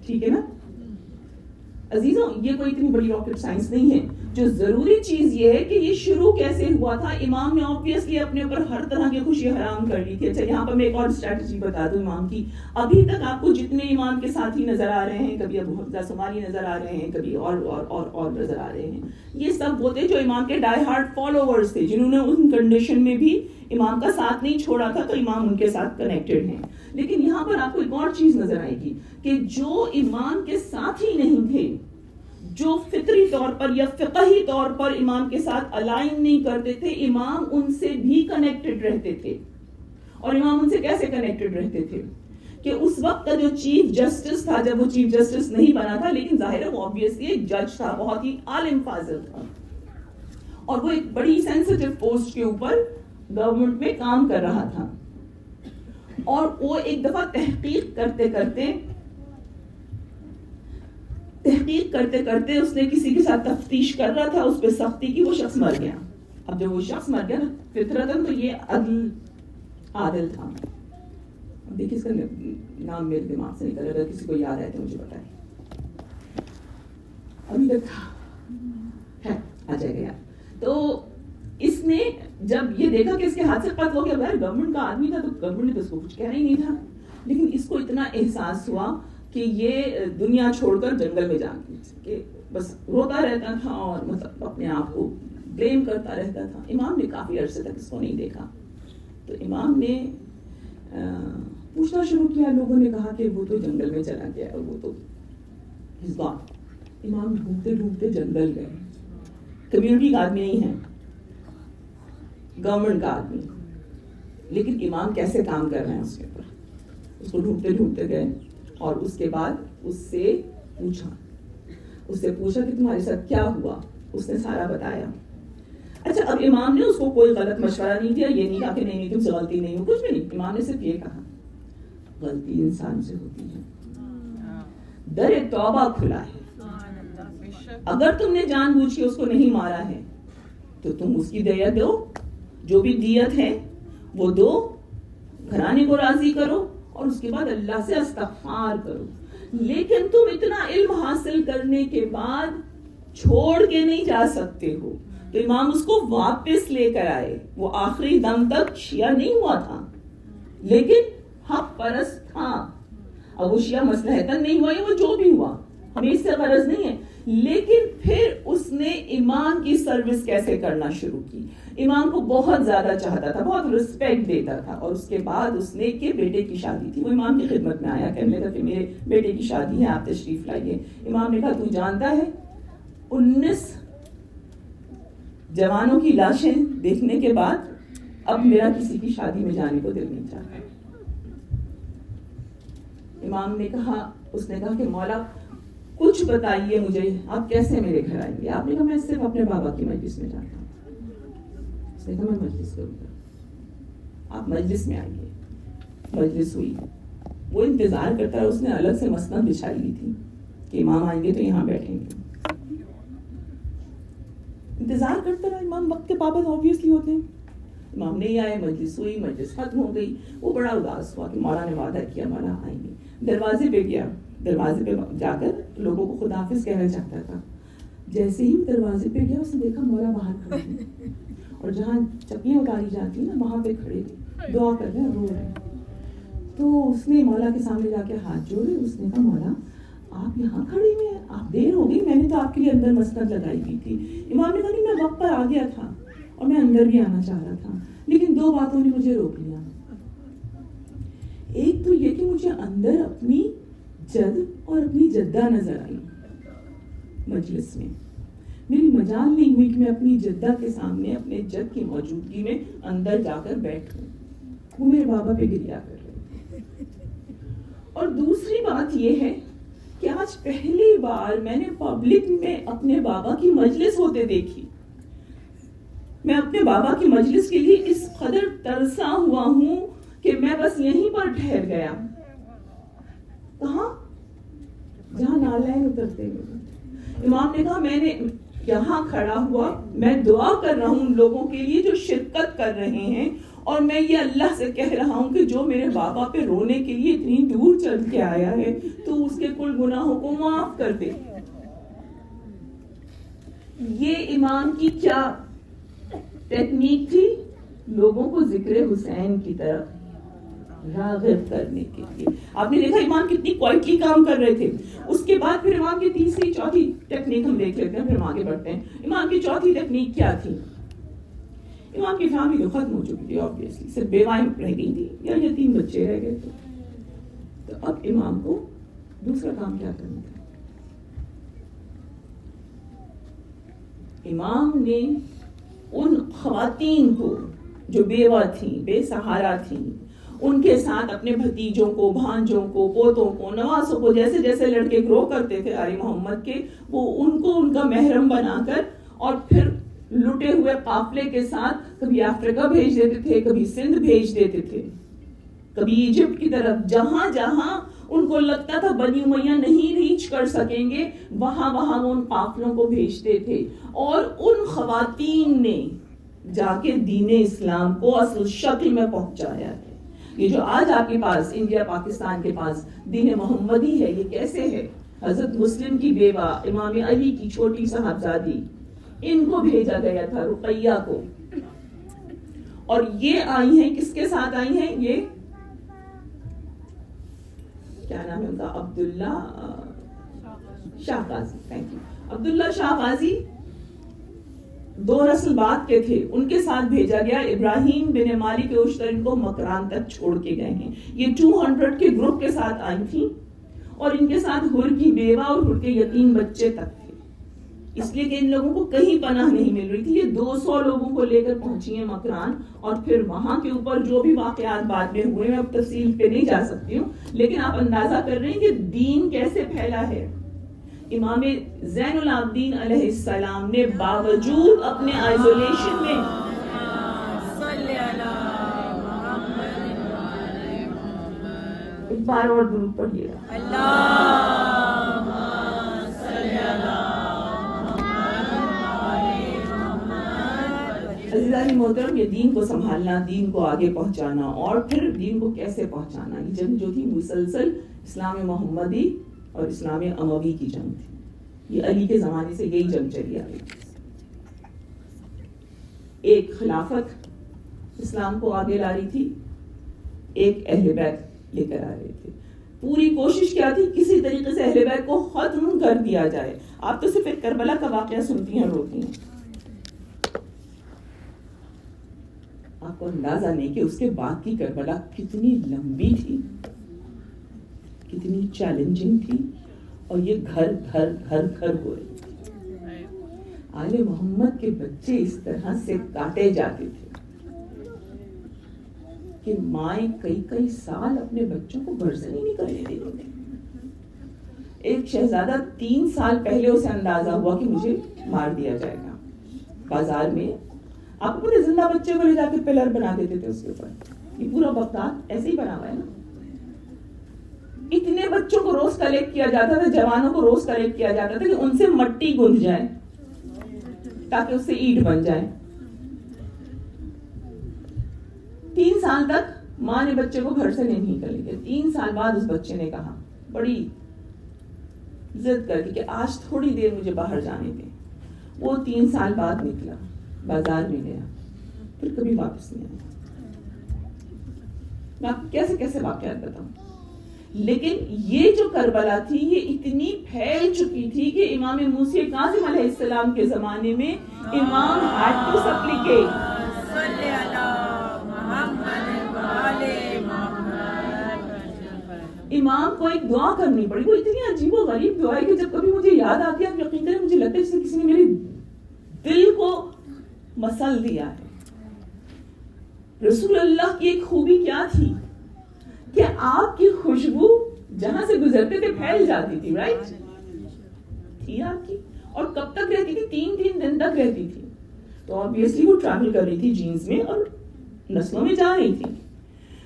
ٹھیک ہے نا عزیزوں؟ یہ کوئی اتنی بڑی راکٹ سائنس نہیں ہے. جو ضروری چیز یہ ہے کہ یہ شروع کیسے ہوا تھا. امام نے آبویسلی اپنے اوپر ہر طرح کی خوشی حرام کر لی تھی. اچھا یہاں پر میں ایک اور اسٹریٹجی بتا دوں امام کی. ابھی تک آپ کو جتنے امام کے ساتھی نظر آ رہے ہیں، کبھی ابو حفصہ صومالی نظر آ رہے ہیں، کبھی اور نظر آ رہے ہیں، یہ سب وہ تھے جو امام کے ڈائی ہارڈ فالوورز تھے، جنہوں نے ان کنڈیشن میں بھی امام کا ساتھ نہیں چھوڑا تھا، تو امام ان کے ساتھ کنیکٹڈ ہیں. لیکن یہاں پر آپ کو ایک اور چیز نظر آئے گی کہ جو امام کے ساتھ ہی نہیں تھے، جو فطری طور پر یا فقہی طور پر امام کے ساتھ الائن نہیں کرتے تھے، امام ان سے بھی کنیکٹڈ رہتے تھے. اور امام ان سے کیسے کنیکٹڈ رہتے تھے کہ اس وقت کا جو چیف جسٹس تھا، جب وہ چیف جسٹس نہیں بنا تھا لیکن ظاہر ہے وہ آبویسلی ایک جج تھا، بہت ہی عالم فاضل تھا، اور وہ ایک بڑی سینسٹیو پوسٹ کے اوپر گورنمنٹ میں کام کر رہا تھا. اور وہ ایک دفعہ تحقیق کرتے کرتے اس نے کسی کے ساتھ تفتیش کر رہا تھا، اس پہ سختی کی، وہ شخص مر گیا. اب جب وہ شخص مر گیا فطرتاً تو یہ عادل تھا. اب دیکھیے اس کا نام میرے دماغ سے نکل رہا ہے، کسی کو یاد ہے تو مجھے بتائیں. ابھی تک ہے آ جائے گا. تو اس نے جب یہ دیکھا کہ اس کے ہاتھ سے قتل ہو گیا، غیر گورنمنٹ کا آدمی تھا تو گورنمنٹ نے تو اس کو کچھ کہنا ہی نہیں تھا، لیکن اس کو اتنا احساس ہوا کہ یہ دنیا چھوڑ کر جنگل میں جا کے بس روتا رہتا تھا اور مطلب اپنے آپ کو بلیم کرتا رہتا تھا. امام نے کافی عرصے تک اس کو نہیں دیکھا، تو امام نے پوچھنا شروع کیا. لوگوں نے کہا کہ وہ تو جنگل میں چلا گیا اور وہ تو اس بات. امام ڈھونڈتے ڈھونڈتے جنگل گئے. کمیونٹی کا آدمی نہیں ہے، گورنمنٹ کا آدمی، لیکن امام کیسے کام کر رہے ہیں اس کے اوپر. اس کو ڈھونڈتے ڈھونڈتے گئے اور اس کے بعد اس سے پوچھا کہ تمہارے ساتھ کیا ہوا. اس نے سارا بتایا. اچھا اب امام نے اس کو کوئی غلط مشورہ نہیں دیا، یہ نہیں کہا کہ نہیں تم سے غلطی نہیں ہو، کچھ بھی نہیں. امام نے صرف یہ کہا غلطی انسان سے ہوتی ہے، در توبہ کھلا ہے. اگر تم نے جان بوجھ کے اس کو نہیں مارا ہے تو تم اس کی دیت دو، جو بھی دیت ہے وہ دو، گھرانے کو راضی کرو اور اس کے بعد اللہ سے استغفار کرو. لیکن تم اتنا علم حاصل کرنے کے بعد چھوڑ کے نہیں جا سکتے ہو. تو امام اس کو واپس لے کر آئے. وہ آخری دم تک شیعہ نہیں ہوا تھا لیکن حق پرست تھا. اب وہ شیعہ مصلحتاً نہیں ہوا، وہ جو بھی ہوا ہمیں اس سے غرض نہیں ہے، لیکن پھر اس نے امام کی سروس کیسے کرنا شروع کی. امام کو بہت زیادہ چاہتا تھا، بہت رسپیکٹ دیتا تھا. اور اس کے بعد اس نے کہ بیٹے کی شادی تھی، وہ امام کی خدمت میں آیا، کہنے لگا کہ میرے بیٹے کی شادی ہے، آپ تشریف لائیے. امام نے کہا تو جانتا ہے 19 جوانوں کی لاشیں دیکھنے کے بعد اب میرا کسی کی شادی میں جانے کو دل نہیں چاہتا. امام نے کہا، اس نے کہا کہ مولا کچھ بتائیے مجھے، آپ کیسے میرے گھر آئیں گے؟ آپ نے کہا میں صرف اپنے بابا کی مجلس میں جاتا ہوں. اس نے کہا میں مجلس کروں گا. آپ مجلس میں آئیے. مجلس ہوئی، وہ انتظار کرتا ہے. اس نے الگ سے مسند بچھائی ہوئی تھی کہ امام آئیں گے تو یہاں بیٹھیں گے. انتظار کرتا رہا. امام وقت کے پابند آبویسلی ہوتے ہیں. امام نہیں آئے، مجلس ہوئی، مجلس ختم ہو گئی. وہ بڑا اداس ہوا کہ مولا نے وعدہ کیا مولا آئیں گے. دروازے پہ گیا، دروازے پہ جا کر لوگوں کو خدا حافظ کہنا چاہتا تھا. جیسے ہی دروازے پہ گیا اس نے دیکھا مولا باہر کھڑے ہیں اور جہاں چپلیاں اتاری جاتی ہیں نا وہاں پہ کھڑے دعا کر رہے ہیں، رو رہے ہیں. تو اس نے مولا کے سامنے جا کے ہاتھ جوڑے. اس نے کہا مولا آپ یہاں کھڑے ہوئے ہیں، آپ دیر ہو گئی، میں نے تو آپ کے لیے اندر مسند لگائی ہوئی تھی. امام نے کہا نہیں میں وقت پر آ گیا تھا اور میں اندر بھی آنا چاہ رہا تھا، لیکن 2 باتوں نے مجھے روک لیا. ایک تو یہ کہ مجھے اندر اپنی جد اور اپنی جدہ نظر آئی مجلس میں. میری مجال نہیں ہوئی کہ میں اپنی جدہ کے سامنے اپنے جد کی موجودگی میں اندر جا کر بیٹھوں. وہ میرے بابا پہ گریا کر رہے تھے. اور دوسری بات یہ ہے کہ آج پہلی بار میں نے پبلک میں اپنے بابا کی مجلس ہوتے دیکھی. میں اپنے بابا کی مجلس کے لیے اس قدر ترسا ہوا ہوں کہ میں بس یہیں پر ٹھہر گیا. کہاں؟ جہاں نالین اترتے ہوئے. امام نے کہا میں نے یہاں کھڑا ہوا, میں دعا کر رہا ہوں لوگوں کے لیے جو شرکت کر رہے ہیں, اور میں یہ اللہ سے کہہ رہا ہوں کہ جو میرے بابا پہ رونے کے لیے اتنی دور چل کے آیا ہے تو اس کے کل گناہوں کو معاف کر دے. یہ امام کی کیا ٹیکنیک تھی؟ لوگوں کو ذکر حسین کی طرف راغب کرنے کے لیے. آپ نے دیکھا امام کتنی کوائٹلی کام کر رہے تھے. اس کے بعد پھر امام کی تیسری چوتھی ٹیکنیک ہم دیکھ لیتے ہیں, پھر ہم آگے بڑھتے ہیں. امام کی چوتھی ٹیکنیک کیا تھی؟ امام کی فیملی تو ختم ہو چکی تھی, آبویسلی صرف بیوائیں رہ گئی تھی یا یتیم بچے رہ گئے تھے. تو اب امام کو دوسرا کام کیا کرنا تھا؟ امام نے ان خواتین کو جو بیوہ تھیں, بے سہارا تھیں, ان کے ساتھ اپنے بھتیجوں کو, بھانجوں کو, پوتوں کو, نواسوں کو, جیسے جیسے لڑکے گرو کرتے تھے آل محمد کے, وہ ان کو ان کا محرم بنا کر اور پھر لٹے ہوئے قافلے کے ساتھ کبھی افریقہ بھیج دیتے تھے, کبھی سندھ بھیج دیتے تھے, کبھی ایجپٹ کی طرف. جہاں جہاں ان کو لگتا تھا بنی امیہ نہیں ریچ کر سکیں گے, وہاں وہاں وہ ان قافلوں کو بھیجتے تھے. اور ان خواتین نے جا کے دین اسلام کو اصل شکل میں پہنچایا ہے. یہ جو آج آپ کے پاس انڈیا پاکستان کے پاس دین محمدی ہے, یہ کیسے ہے؟ حضرت مسلم کی بیوہ امام علی کی چھوٹی صاحبزادی, ان کو بھیجا گیا تھا, رقیہ کو, اور یہ آئی ہیں, کس کے ساتھ آئی ہیں؟ یہ کیا نام ہے ان کا؟ عبداللہ شاہ غازی. Thank you. عبداللہ شاہ غازی 2 نسل بعد کے تھے, ان کے ساتھ بھیجا گیا. ابراہیم بن مالک اشتر ان کو مکران تک چھوڑ کے گئے ہیں. یہ 200 کے گروپ کے ساتھ آئی تھی, اور ان کے ساتھ حر کی بیوہ اور حر کے یتیم بچے تک تھے, اس لیے کہ ان لوگوں کو کہیں پناہ نہیں مل رہی تھی. یہ 200 لوگوں کو لے کر پہنچی ہیں مکران, اور پھر وہاں کے اوپر جو بھی واقعات بعد میں ہوئے, میں اب تفصیل پہ نہیں جا سکتی ہوں, لیکن آپ اندازہ کر رہے ہیں کہ دین کیسے پھیلا ہے. امام زین العابدین علیہ السلام نے باوجود اپنے آئزولیشن میں ایک بار اور درود پڑھیے گا. عزیزانی محترم, یہ دین کو سنبھالنا, دین کو آگے پہنچانا, اور پھر دین کو کیسے پہنچانا, یہ جنگ جو تھی مسلسل اسلام محمدی اور اسلام اموی کی جنگ تھی. یہ علی کے زمانے سے یہی جنگ چلی آ رہی تھی. ایک خلافت اسلام کو آگے لا رہی تھی, ایک اہل بیت لے کر آ رہے تھے. پوری کوشش کیا تھی؟ کسی طریقے سے اہل بیت کو ختم کر دیا جائے. آپ تو صرف ایک کربلا کا واقعہ سنتی ہیں, روتی ہیں, آپ کو اندازہ نہیں کہ اس کے بعد کی کربلا کتنی لمبی تھی, کتنی چیلنجنگ تھی, اور یہ گھر گھر گھر گھر ہو رہی تھی. آل محمد کے بچے اس طرح سے کاٹے جاتے تھے کہ مائیں کئی کئی سال اپنے بچوں کو گھرزنی نہیں کرنے دیتے تھے. ایک شہزادہ 3 سال پہلے اسے اندازہ ہوا کہ مجھے مار دیا جائے گا. بازار میں آپ کو پتہ زندہ بچے کو لے جا کے پلر بنا دیتے تھے اس کے اوپر. یہ پورا بغداد ایسے ہی بنا ہوا ہے نا. اتنے بچوں کو روز کلیکٹ کیا جاتا تھا, جوانوں کو روز کلیکٹ کیا جاتا تھا کہ ان سے مٹی گوندھ جائے تاکہ اس سے اینٹ بن جائے. 3 سال تک ماں نے بچے کو گھر سے نہیں نکلنے دیا. 3 سال بعد اس بچے نے کہا, بڑی ضد کر کے, کہ آج تھوڑی دیر مجھے باہر جانے دیں. وہ 3 سال بعد نکلا, بازار میں گیا, پھر کبھی واپس نہیں آیا. میں آپ کیسے کیسے واقعات بتاؤں, لیکن یہ جو کربلا تھی یہ اتنی پھیل چکی تھی کہ امام موسی کاظم علیہ السلام کے زمانے میں امام had to supplicate, امام کو ایک دعا کرنی پڑی. وہ اتنی عجیب و غریب دعا ہے کہ جب کبھی مجھے یاد آتی ہے, آپ یقین کریں مجھے لگتا ہے جیسے کسی نے میرے دل کو مسل دیا ہے. رسول اللہ کی ایک خوبی کیا تھی کہ آپ کی خوشبو جہاں سے گزرتے تھے پھیل جاتی تھی، رائٹ؟ تھی آپ کی، اور کب تک رہتی تھی؟ 3 دن تک رہتی تھی. تو آبویسلی وہ ٹریول کر رہی تھی جینز میں اور نسلوں میں جا رہی تھی.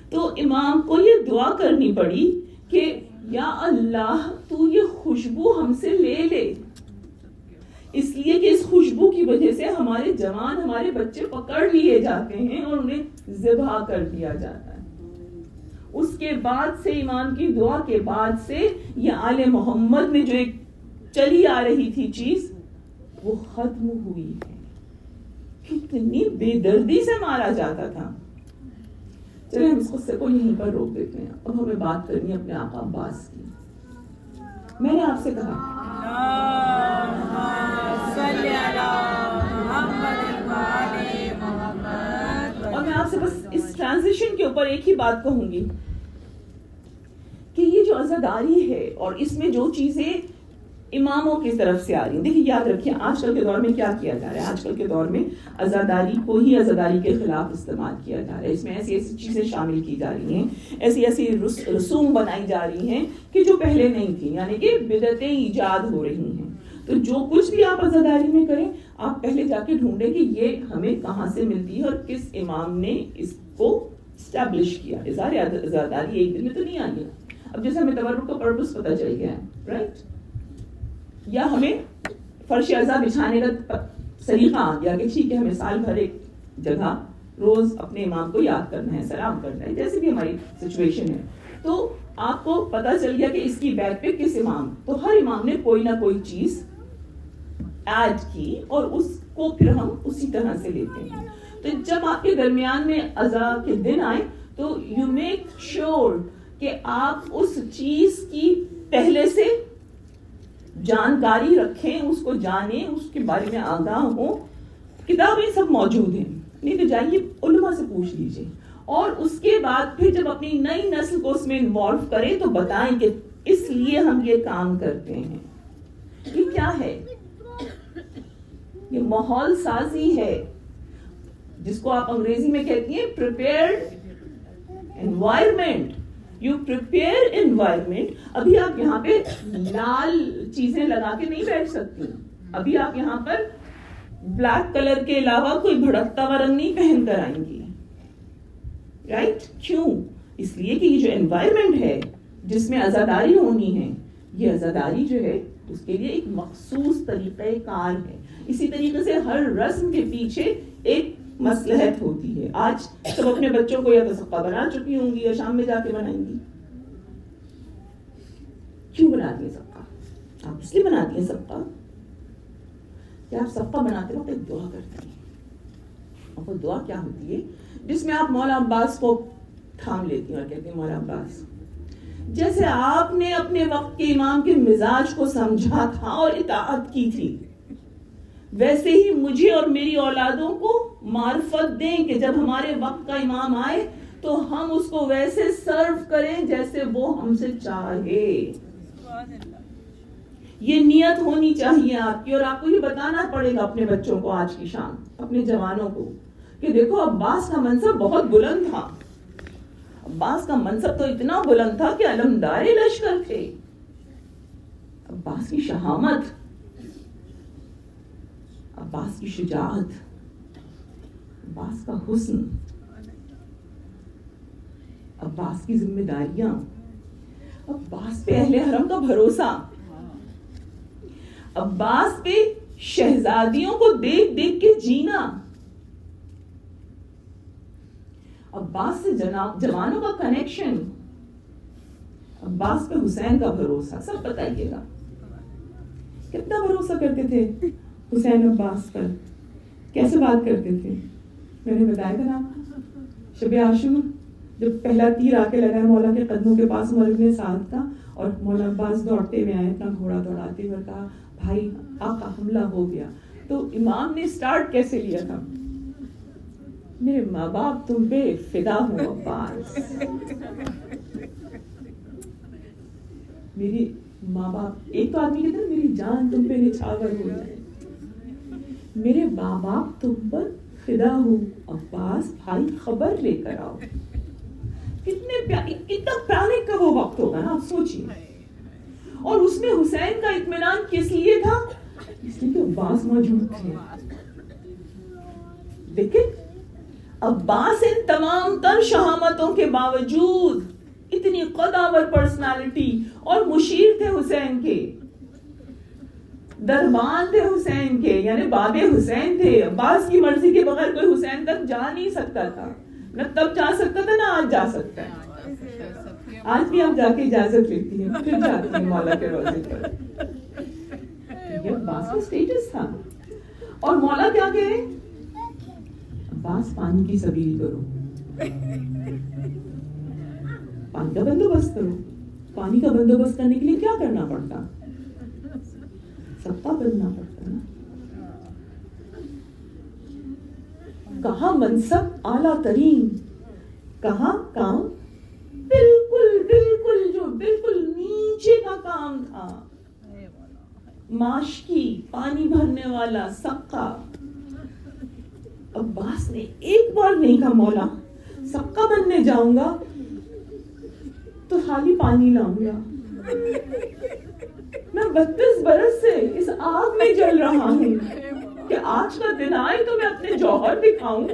تو امام کو یہ دعا کرنی پڑی کہ یا اللہ تو یہ خوشبو ہم سے لے لے، اس لیے کہ اس خوشبو کی وجہ سے ہمارے جوان، ہمارے بچے پکڑ لیے جاتے ہیں اور انہیں ذبح کر دیا جاتا ہے. اس کے بعد سے، امام کی دعا کے بعد سے، یہ آل محمد میں جو ایک چلی آ رہی تھی چیز وہ ختم ہوئی ہے. کتنی بے دردی سے مارا جاتا تھا. چلیں ہم اس قصے کو یہیں پر روک دیتے ہیں. اب ہمیں بات کرنی ہے اپنے آقا عباس کی. میں نے آپ سے کہا اور میں آپ سے بس اس ٹرانزیشن کے اوپر ایک ہی بات کہوں گی کہ یہ جو عزاداری ہے اور اس میں جو چیزیں اماموں کی طرف سے آ رہی ہیں، دیکھیں یاد رکھیں آج کل کے دور میں کیا کیا جا رہا ہے. آج کل کے دور میں عزاداری کو ہی عزاداری کے خلاف استعمال کیا جا رہا ہے. اس میں ایسی ایسی چیزیں شامل کی جا رہی ہیں، ایسی ایسی رسوم بنائی جا رہی ہیں کہ جو پہلے نہیں تھی، یعنی کہ بدعتیں ایجاد ہو رہی ہیں. تو جو کچھ بھی آپ عزاداری میں کریں، آپ پہلے جا کے ڈھونڈیں کہ یہ ہمیں کہاں سے ملتی ہے اور کس امام نے اس کو اسٹیبلش کیا. عزاداری ایک دن میں تو نہیں آئی ہے. اب جیسے ہمیں تبرک کا پرپس پتہ چل گیا ہے، رائٹ؟ یا ہمیں فرش عزا بچھانے کا طریقہ آ گیا کہ ٹھیک ہے ہمیں سال بھر ایک جگہ روز اپنے امام کو یاد کرنا ہے، سلام کرنا ہے، جیسے بھی ہماری سچویشن ہے. تو آپ کو پتا چل گیا کہ اس کی بیک پہ کس امام، تو ہر امام نے کوئی نہ کوئی چیز ایڈ کی اور اس کو پھر ہم اسی طرح سے لیتے ہیں. تو جب آپ کے درمیان میں عزا کے دن آئے تو یو میک شیور کہ آپ اس چیز کی پہلے سے جانکاری رکھیں، اس کو جانیں، اس کے بارے میں آگاہ ہوں. کتابیں سب موجود ہیں، نہیں تو جائیے علماء سے پوچھ لیجئے. اور اس کے بعد پھر جب اپنی نئی نسل کو اس میں انوالو کریں تو بتائیں کہ اس لیے ہم یہ کام کرتے ہیں. یہ کیا ہے؟ یہ ماحول سازی ہے، جس کو آپ انگریزی میں کہتی ہیں prepared environment. You prepare environment. ابھی آپ یہاں پہ لال چیزیں لگا کے نہیں بیٹھ سکتی. ابھی آپ یہاں پر بلیک کلر کے علاوہ کوئی بھڑکتا ہوا رنگ نہیں پہن کر آئیں گی، رائٹ؟ کیوں؟ اس لیے کہ یہ جو انوائرمنٹ ہے جس میں عزاداری ہونی ہے، یہ عزاداری جو ہے اس کے لیے ایک مخصوص طریقہ کار ہے. اسی طریقے سے ہر رسم کے پیچھے ایک مصلحت ہوتی ہے. آج سب اپنے بچوں کو یا تو صدقہ بنا چکی ہوں گی یا شام میں جا کے بنائیں گی. کیوں بناتی ہیں صدقہ؟ آپ اس لیے بناتی ہیں صدقہ کہ آپ صدقہ بناتے وقت ایک دعا کرتی ہیں. اور وہ دعا کیا ہوتی ہے؟ جس میں آپ مولا عباس کو تھام لیتی ہیں اور کہتی ہیں مولا عباس، جیسے آپ نے اپنے وقت کے امام کے مزاج کو سمجھا تھا اور اطاعت کی تھی، ویسے ہی مجھے اور میری اولادوں کو معرفت دیں کہ جب ہمارے وقت کا امام آئے تو ہم اس کو ویسے سرو کریں جیسے وہ ہم سے چاہے. یہ نیت ہونی چاہیے آپ کی. اور آپ کو یہ بتانا پڑے گا اپنے بچوں کو آج کی شام، اپنے جوانوں کو، کہ دیکھو عباس کا منصب بہت بلند تھا. عباس کا منصب تو اتنا بلند تھا کہ علمدار لشکر تھے. عباس کی شہامت، عباس کی شجاعت، عباس کا حسن، عباس کی ذمہ داریاں، عباس پہ اہل حرم کا بھروسہ، عباس پہ شہزادیوں کو دیکھ دیکھ کے جینا، عباس سے جوانوں کا کنیکشن، عباس پہ حسین کا بھروسہ. سب بتائیے گا کتنا بھروسہ کرتے تھے حسین عباس پر، کیسے بات کرتے تھے. میں نے بتایا تھا نا شب عاشور جب پہلا تیر آ کے لگا مولا کے قدموں کے پاس عمر بن سعد کا، اور مولا عباس دوڑتے ہوئے آئے اپنا گھوڑا دوڑاتے ہوئے، کہا بھائی آقا حملہ ہو گیا. تو امام نے سٹارٹ کیسے لیا تھا؟ میرے ماں باپ تم پہ فدا ہوں عباس، میری ماں باپ، ایک تو آدمی کہتے ہیں میری جان تم پہ نچھاور ہو جائے، میرے ماں باپ تم پر فدا ہوں عباس بھائی خبر لے کر آؤ. کتنا پیانک کا وہ وقت ہوگا نا آپ سوچیے. اور اس میں حسین کا اطمینان کس لیے تھا؟ اس لیے کہ عباس موجود تھے. لیکن عباس ان تمام تر شہامتوں کے باوجود اتنی قداور پرسنالٹی اور مشیر تھے حسین کے, دربان تھے حسین کے, یعنی باب حسین تھے. عباس کی مرضی کے بغیر کوئی حسین تک جا نہیں سکتا تھا, نہ تب جا سکتا تھا نہ آج جا سکتا ہے. آج بھی آپ جا کے اجازت لیتی ہیں, پھر جاتی ہیں مولا کے روزے پر. یہ عباس کا سٹیٹس تھا. اور مولا کیا کہہ رہے؟ عباس پانی کی سبیل کرو, پانی کا بندوبست کرو. پانی کا بندوبست کرنے کے لیے کیا کرنا پڑتا؟ سبقہ بننا پڑتا نا. کہاں منصب اعلیٰ ترین, کہاں کام بالکل بالکل جو بالکل نیچے کا کام تھا, ماشکی پانی بھرنے والا سبقہ. عباس نے ایک بار نہیں کہا مولا سبقہ بننے جاؤں گا تو خالی پانی لاؤں گا. میں 32 برس سے اس آگ میں جل رہا ہوں کہ آج کا دن آئے تو میں اپنے جوہر دکھاؤں.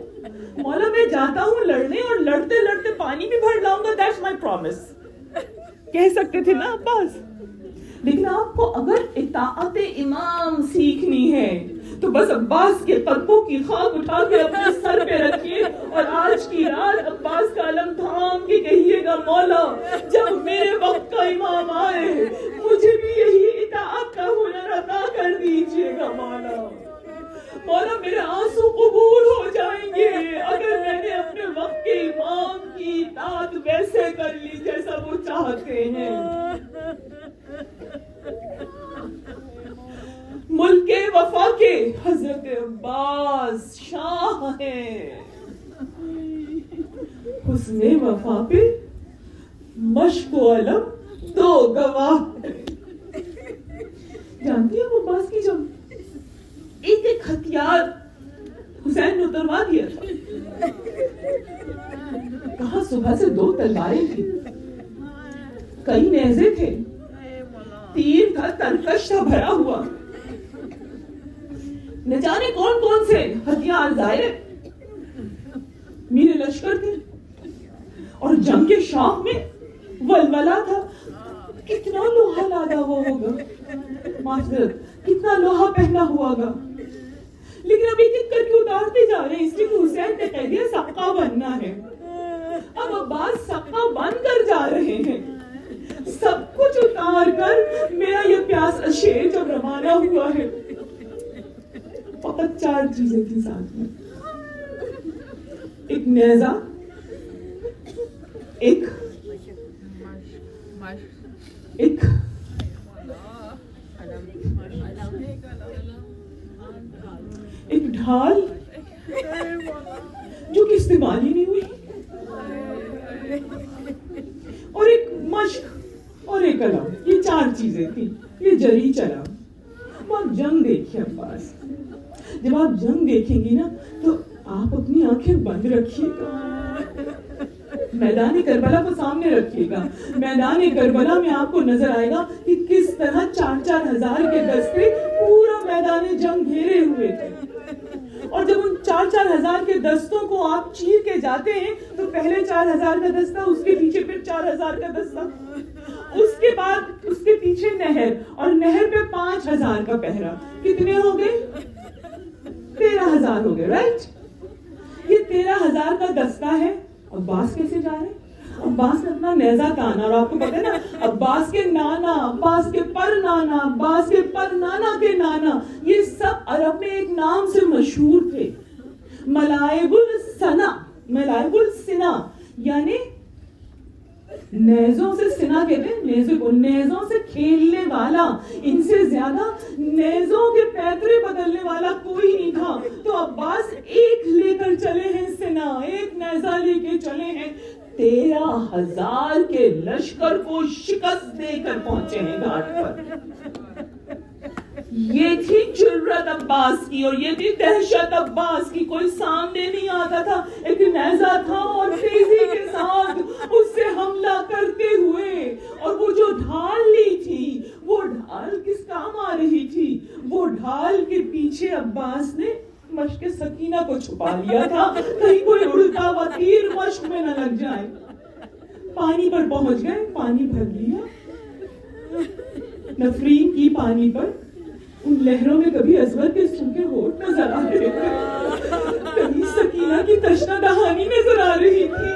مولا میں جاتا ہوں لڑنے, اور لڑتے لڑتے پانی بھی بھر لاؤں گا. دیٹس مائی پرومس کہہ سکتے تھے نا عباس. لیکن آپ کو اگر اطاعت امام سیکھنی ہے تو بس عباس کے قدموں کی خاک اٹھا کے اپنے سر پہ رکھیے, اور آج کی رات عباس کا علم تھام کے کہیے گا مولا جب میرے وقت کا امام آئے مجھے بھی یہی اطاعت کا ہنر عطا کر دیجیے گا. مولا میرے آنسو قبول ہو جائیں گے اگر میں نے اپنے وقت کے امام کی اطاعت ویسے کر لی جیسا وہ چاہتے ہیں. ملک وفا کے حضرت عباس شاہ ہیں, حسن وفا پہ مشق و علم دو گواہ ہیں. جانتی ہیں عباس کی جب ایک ایک ہتھیار حسین نے اتروا دیا تھا. کہاں صبح سے 2 تلواریں تھی, کئی نیزے تھے, تیر تھا, ترکش تھا بھرا ہوا, نہ جانے کون کون سے ہتھیار ظاہر میرے لشکر تھے. اور جنگ کے شوق میں ولولہ تھا. کتنا لوہا لادا ہوا ہوگا, معذرت کتنا لوہا پہنا ہوا گا. لیکن اب ایک ایک کر کے اتارتے جا رہے ہیں اس لیے کہ حسین نے کہہ دیا سبقہ بننا ہے. اب عباس سبقہ بن کر جا رہے ہیں, سب کچھ اتار کر. میرا یہ پیاس شیر جب روانہ ہوا ہے فقط 4 چیزیں تھی ساتھ میں, ایک نیزہ, ایک ڈھال جو کہ استعمال ہی نہیں ہوئی, اور ایک مشق اور ایک قلم. یہ 4 چیزیں تھیں. یہ جری چلا. آپ جنگ دیکھیں عباس, جب آپ جنگ دیکھیں گی نا تو آپ اپنی آنکھیں بند رکھیے گا, میدان کربلا کو سامنے رکھیے گا. میدان کربلا میں آپ کو نظر آئے گا کہ کس طرح 4-4 ہزار کے دستے پورا میدان جنگ گھیرے ہوئے تھے. اور جب ان 4-4 ہزار کے دستوں کو آپ چیر کے جاتے ہیں تو پہلے 4,000 کا دستہ, اس کے پیچھے پھر 4,000 کا دستہ, اس کے بعد اس کے پیچھے نہر, اور نہر پہ 5,000 کا پہرا. کتنے ہو گئے؟ 13,000 ہو گئے, رائٹ. یہ 13,000 کا دستہ ہے. عباس کیسے جا رہے ہیں؟ عباس نے اپنا نیزہ تانا, اور آپ کو پتہ ہے نا عباس کے نانا, عباس کے پر نانا, عباس کے پر نانا کے نانا, یہ سب عرب میں ایک نام سے مشہور تھے, ملائب السنا. ملائب السنا یعنی نیزوں سے, سنا کہتے ہیں نیزے کو, نیزوں سے کھیلنے والا. ان سے زیادہ نیزوں کے پیترے بدلنے والا کوئی نہیں تھا. تو عباس ایک لے کر چلے ہیں سنا, ایک نیزہ لے کے چلے ہیں. 13,000 کے لشکر کو شکست دے کر پہنچے ہیں گھاٹ پر. یہ تھی جرأت عباس کی, اور یہ تھی دہشت عباس کی. کوئی سامنے نہیں آتا تھا, ایک نیزہ تھا اور تیزی کے ساتھ اس سے حملہ کرتے ہوئے, اور وہ جو ڈھال کے پیچھے عباس نے مشق سکینہ کو چھپا لیا تھا، کہیں کوئی اڑتا ہوا تیر مشق میں نہ لگ جائے۔ پانی پر پہنچ گئے، پانی بھر لیا، نفرین کی پانی پر۔ ان لہروں میں کبھی ازور کے سوکھے ہونٹ نظر آ رہے تھے، کبھی سکینہ کی تشنہ دہانی نظر آ رہی تھی،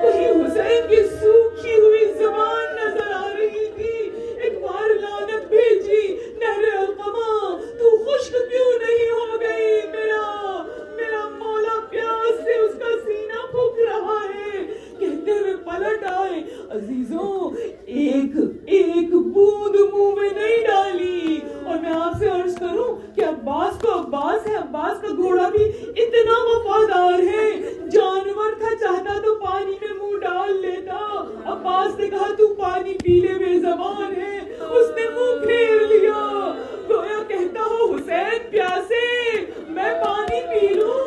کہیں حسین کی سوکھی ہوئی زبان نظر آ رہی تھی۔ ایک بار لعنت بھیجی، نہر القمہ تو خشک کیوں نہیں ہو گئی؟ میرا مولا پیاس سے اس کا سینہ پھک رہا ہے۔ کہتے ہوئے پلٹ آئے، عزیزوں ایک بوند منہ میں نہیں ڈالی۔ اور میں آپ سے عرض کروں کہ عباس تو عباس ہے، عباس کا گھوڑا بھی اتنا وفادار ہے، جانور تھا چاہتا تو پانی میں منہ ڈال لیتا۔ عباس نے کہا تو پانی پی لے، بے زبان ہے، اس نے منہ پھیر لیا، گویا کہتا ہو حسین پیاسے، میں پانی پی لوں۔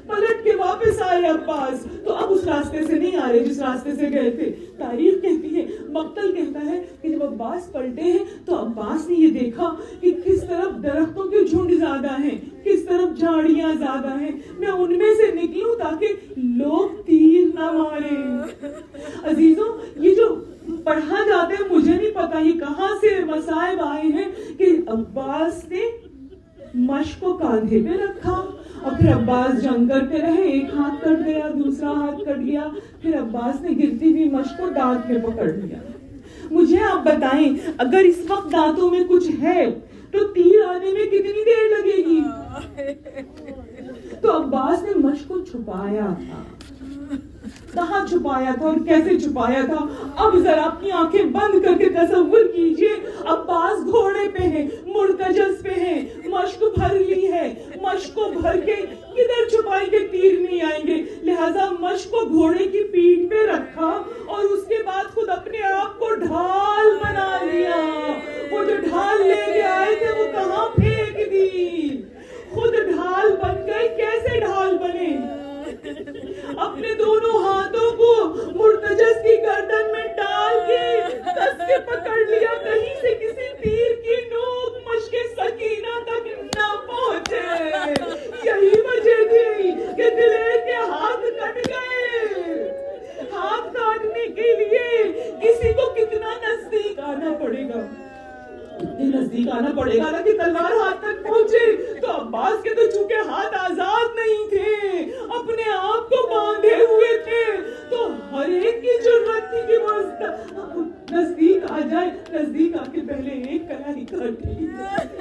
پلٹ کے واپس آئے عباس، تو اب اس راستے سے نہیں آ رہے جس راستے سے گئے تھے۔ تاریخ کہتی ہے، مقتل کہتا ہے کہ جب عباس پلٹے ہیں تو عباس نے یہ دیکھا کہ کس طرف درختوں کے جھنڈ زیادہ ہیں، کس طرف جھاڑیاں زیادہ ہیں، میں ان میں سے نکلوں تاکہ لوگ تیر نہ ماریں۔ عزیزوں، یہ جو پڑھا جاتا ہے مجھے نہیں پتا یہ کہاں سے مصائب آئے ہیں کہ عباس نے مشق کو کاندھے پہ رکھا اور پھر عباس جنگ کرتے رہے، ایک ہاتھ کٹ گیا، دوسرا ہاتھ کٹ گیا، پھر عباس نے گرتی ہوئی مشق کو دانت میں پکڑ لیا۔ مجھے آپ بتائیں اگر اس وقت دانتوں میں کچھ ہے تو تیر آنے میں کتنی دیر لگے گی؟ تو عباس نے مشق کو چھپایا تھا، کہاں چھپایا تھا اور کیسے چھپایا تھا؟ اب ذرا اپنی آنکھیں بند کر کے تصور کیجئے، عباس گھوڑے پہ ہیں، مرتجز پہ ہیں، مشق بھر لی ہے، مشق کو بھر کے کدھر چھپائیں گے؟ تیر نہیں آئیں گے، لہذا مشق کو گھوڑے کی پیٹھ پہ رکھا اور اس کے بعد خود اپنے آپ کو ڈھال بنا لیا۔ وہ جو ڈھال لے کے آئے تھے وہ کہاں پھینک دی؟ خود ڈھال بن گئے۔ کیسے ڈھال بنے؟ اپنے دونوں ہاتھوں کو مرتجز کی گردن میں ڈال کے کس کے پکڑ لیا، کہیں سے کسی تیر کی نوک مشق سکینہ تک نہ پہنچے۔ یہی وجہ تھی کہ دلیر کے ہاتھ کٹ گئے۔ ہاتھ کاٹنے کے لیے کسی کو کتنا نزدیک آنا پڑے گا، نزدیک آنا پڑے گا نا کہ تلوار ہاتھ تک پہنچے۔ تو عباس کے تو چونکہ ہاتھ آزاد نہیں تھے، اپنے آپ کو باندھے ہوئے تھے، تو ہر ایک کی ضرورت تھی کہ وہ نزدیک آ جائے۔ نزدیک آ کے پہلے ایک کلائی کاٹی،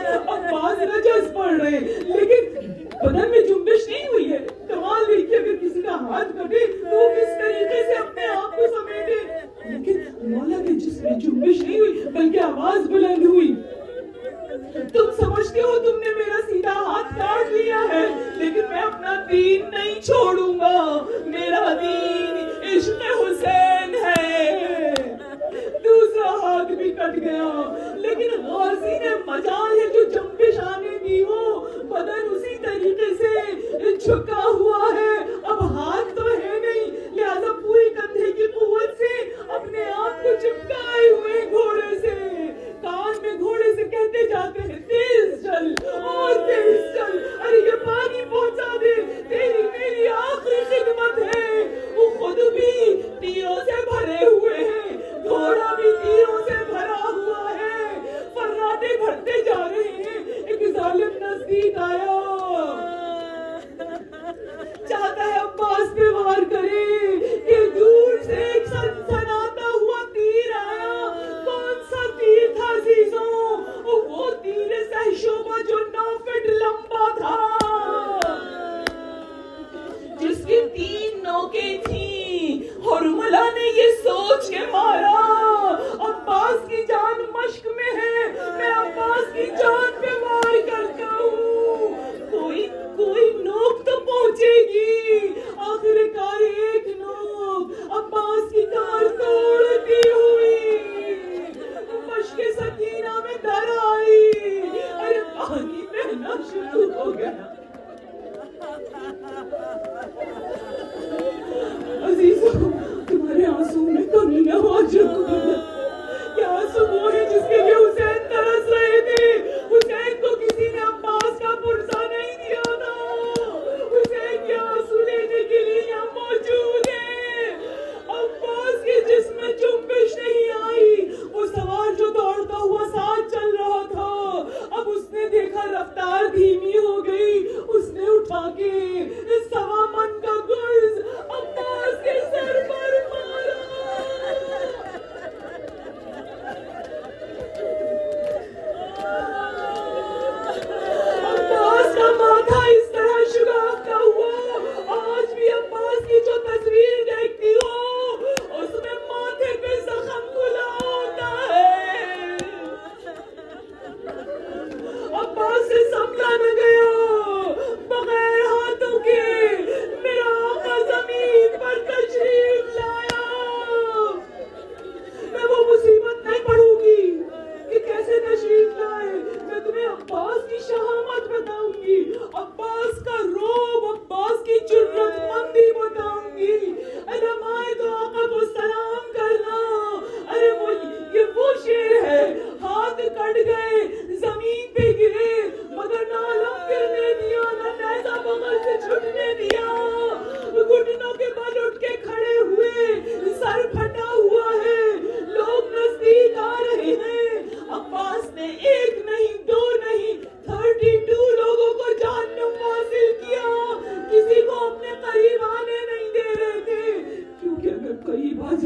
عباس رجز پڑ رہے، لیکن بدن میں جنبش نہیں ہوئی ہے۔ کمال دیکھیے، اگر کسی کا ہاتھ کٹے تو وہ کس طریقے سے اپنے آپ کو سمیٹے، لیکن مولا کے جسم میں جنبش نہیں ہوئی بلکہ آواز بلند ہوئی، تم سمجھتے ہو تم نے میرا سیدھا ہاتھ کاٹ لیا ہے، لیکن میں اپنا دین نہیں چھوڑوں گا، میرا دین عشق حسین ہے۔ دوسرا ہاتھ بھی کٹ گیا، لیکن غازی نے مجال ہے جو جنبش آنے دی ہو، بدن اسی طریقے سے جھکا ہوا ہے، اب ہاتھ تو ہے نہیں، لہذا پوری کندھے کی قوت سے اپنے آپ کو چپکائے ہوئے گھوڑے سے، کان میں گھوڑے سے کہتے جاتے ہیں تیز چل اور تیز چل، ارے یہ پانی پہنچا دے، تیری میری آخری خدمت ہے۔ وہ خود بھی تیروں سے بھرے ہوئے ہیں، گھوڑا بھی تیروں سے بھرا ہوا ہے، فراٹے بھرتے جا رہے ہیں۔ ایک ظالم نزدیک آیا، چاہتا ہے عباس پہ وار کرے کہ دور سے ایک سنسناتا ہوا تیر آیا۔ کون سا تیر تھا عزیزوں؟ وہ تیر سہشوبہ جو 9 فٹ لمبا تھا، جس کی 3 نوکیں تھیں، حرملہ نے یہ سوچ کے مارا عباس کی جان مشق میں ہے، میں عباس کی جان پہ وار کرتا ہوں، کوئی نوک تو پہنچے گی۔ آخر کار ایک نوک عباس کی کار توڑتی ہوئی مشق سکینہ میں در آئی، ارے پانی بہنا شروع ہو گیا۔ عزیزوں، تمہارے آنسو میں کمی نہ ہو جائے،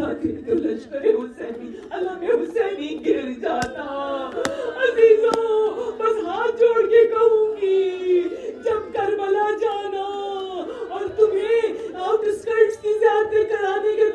خاطر تو لشکر حسینی علم حسینی گر جاتا. عزیزوں بس ہاتھ جوڑ کے کہوں گی جب کربلا جانا اور تمہیں آؤٹ اسکرٹس کی زیارتیں کرانے کے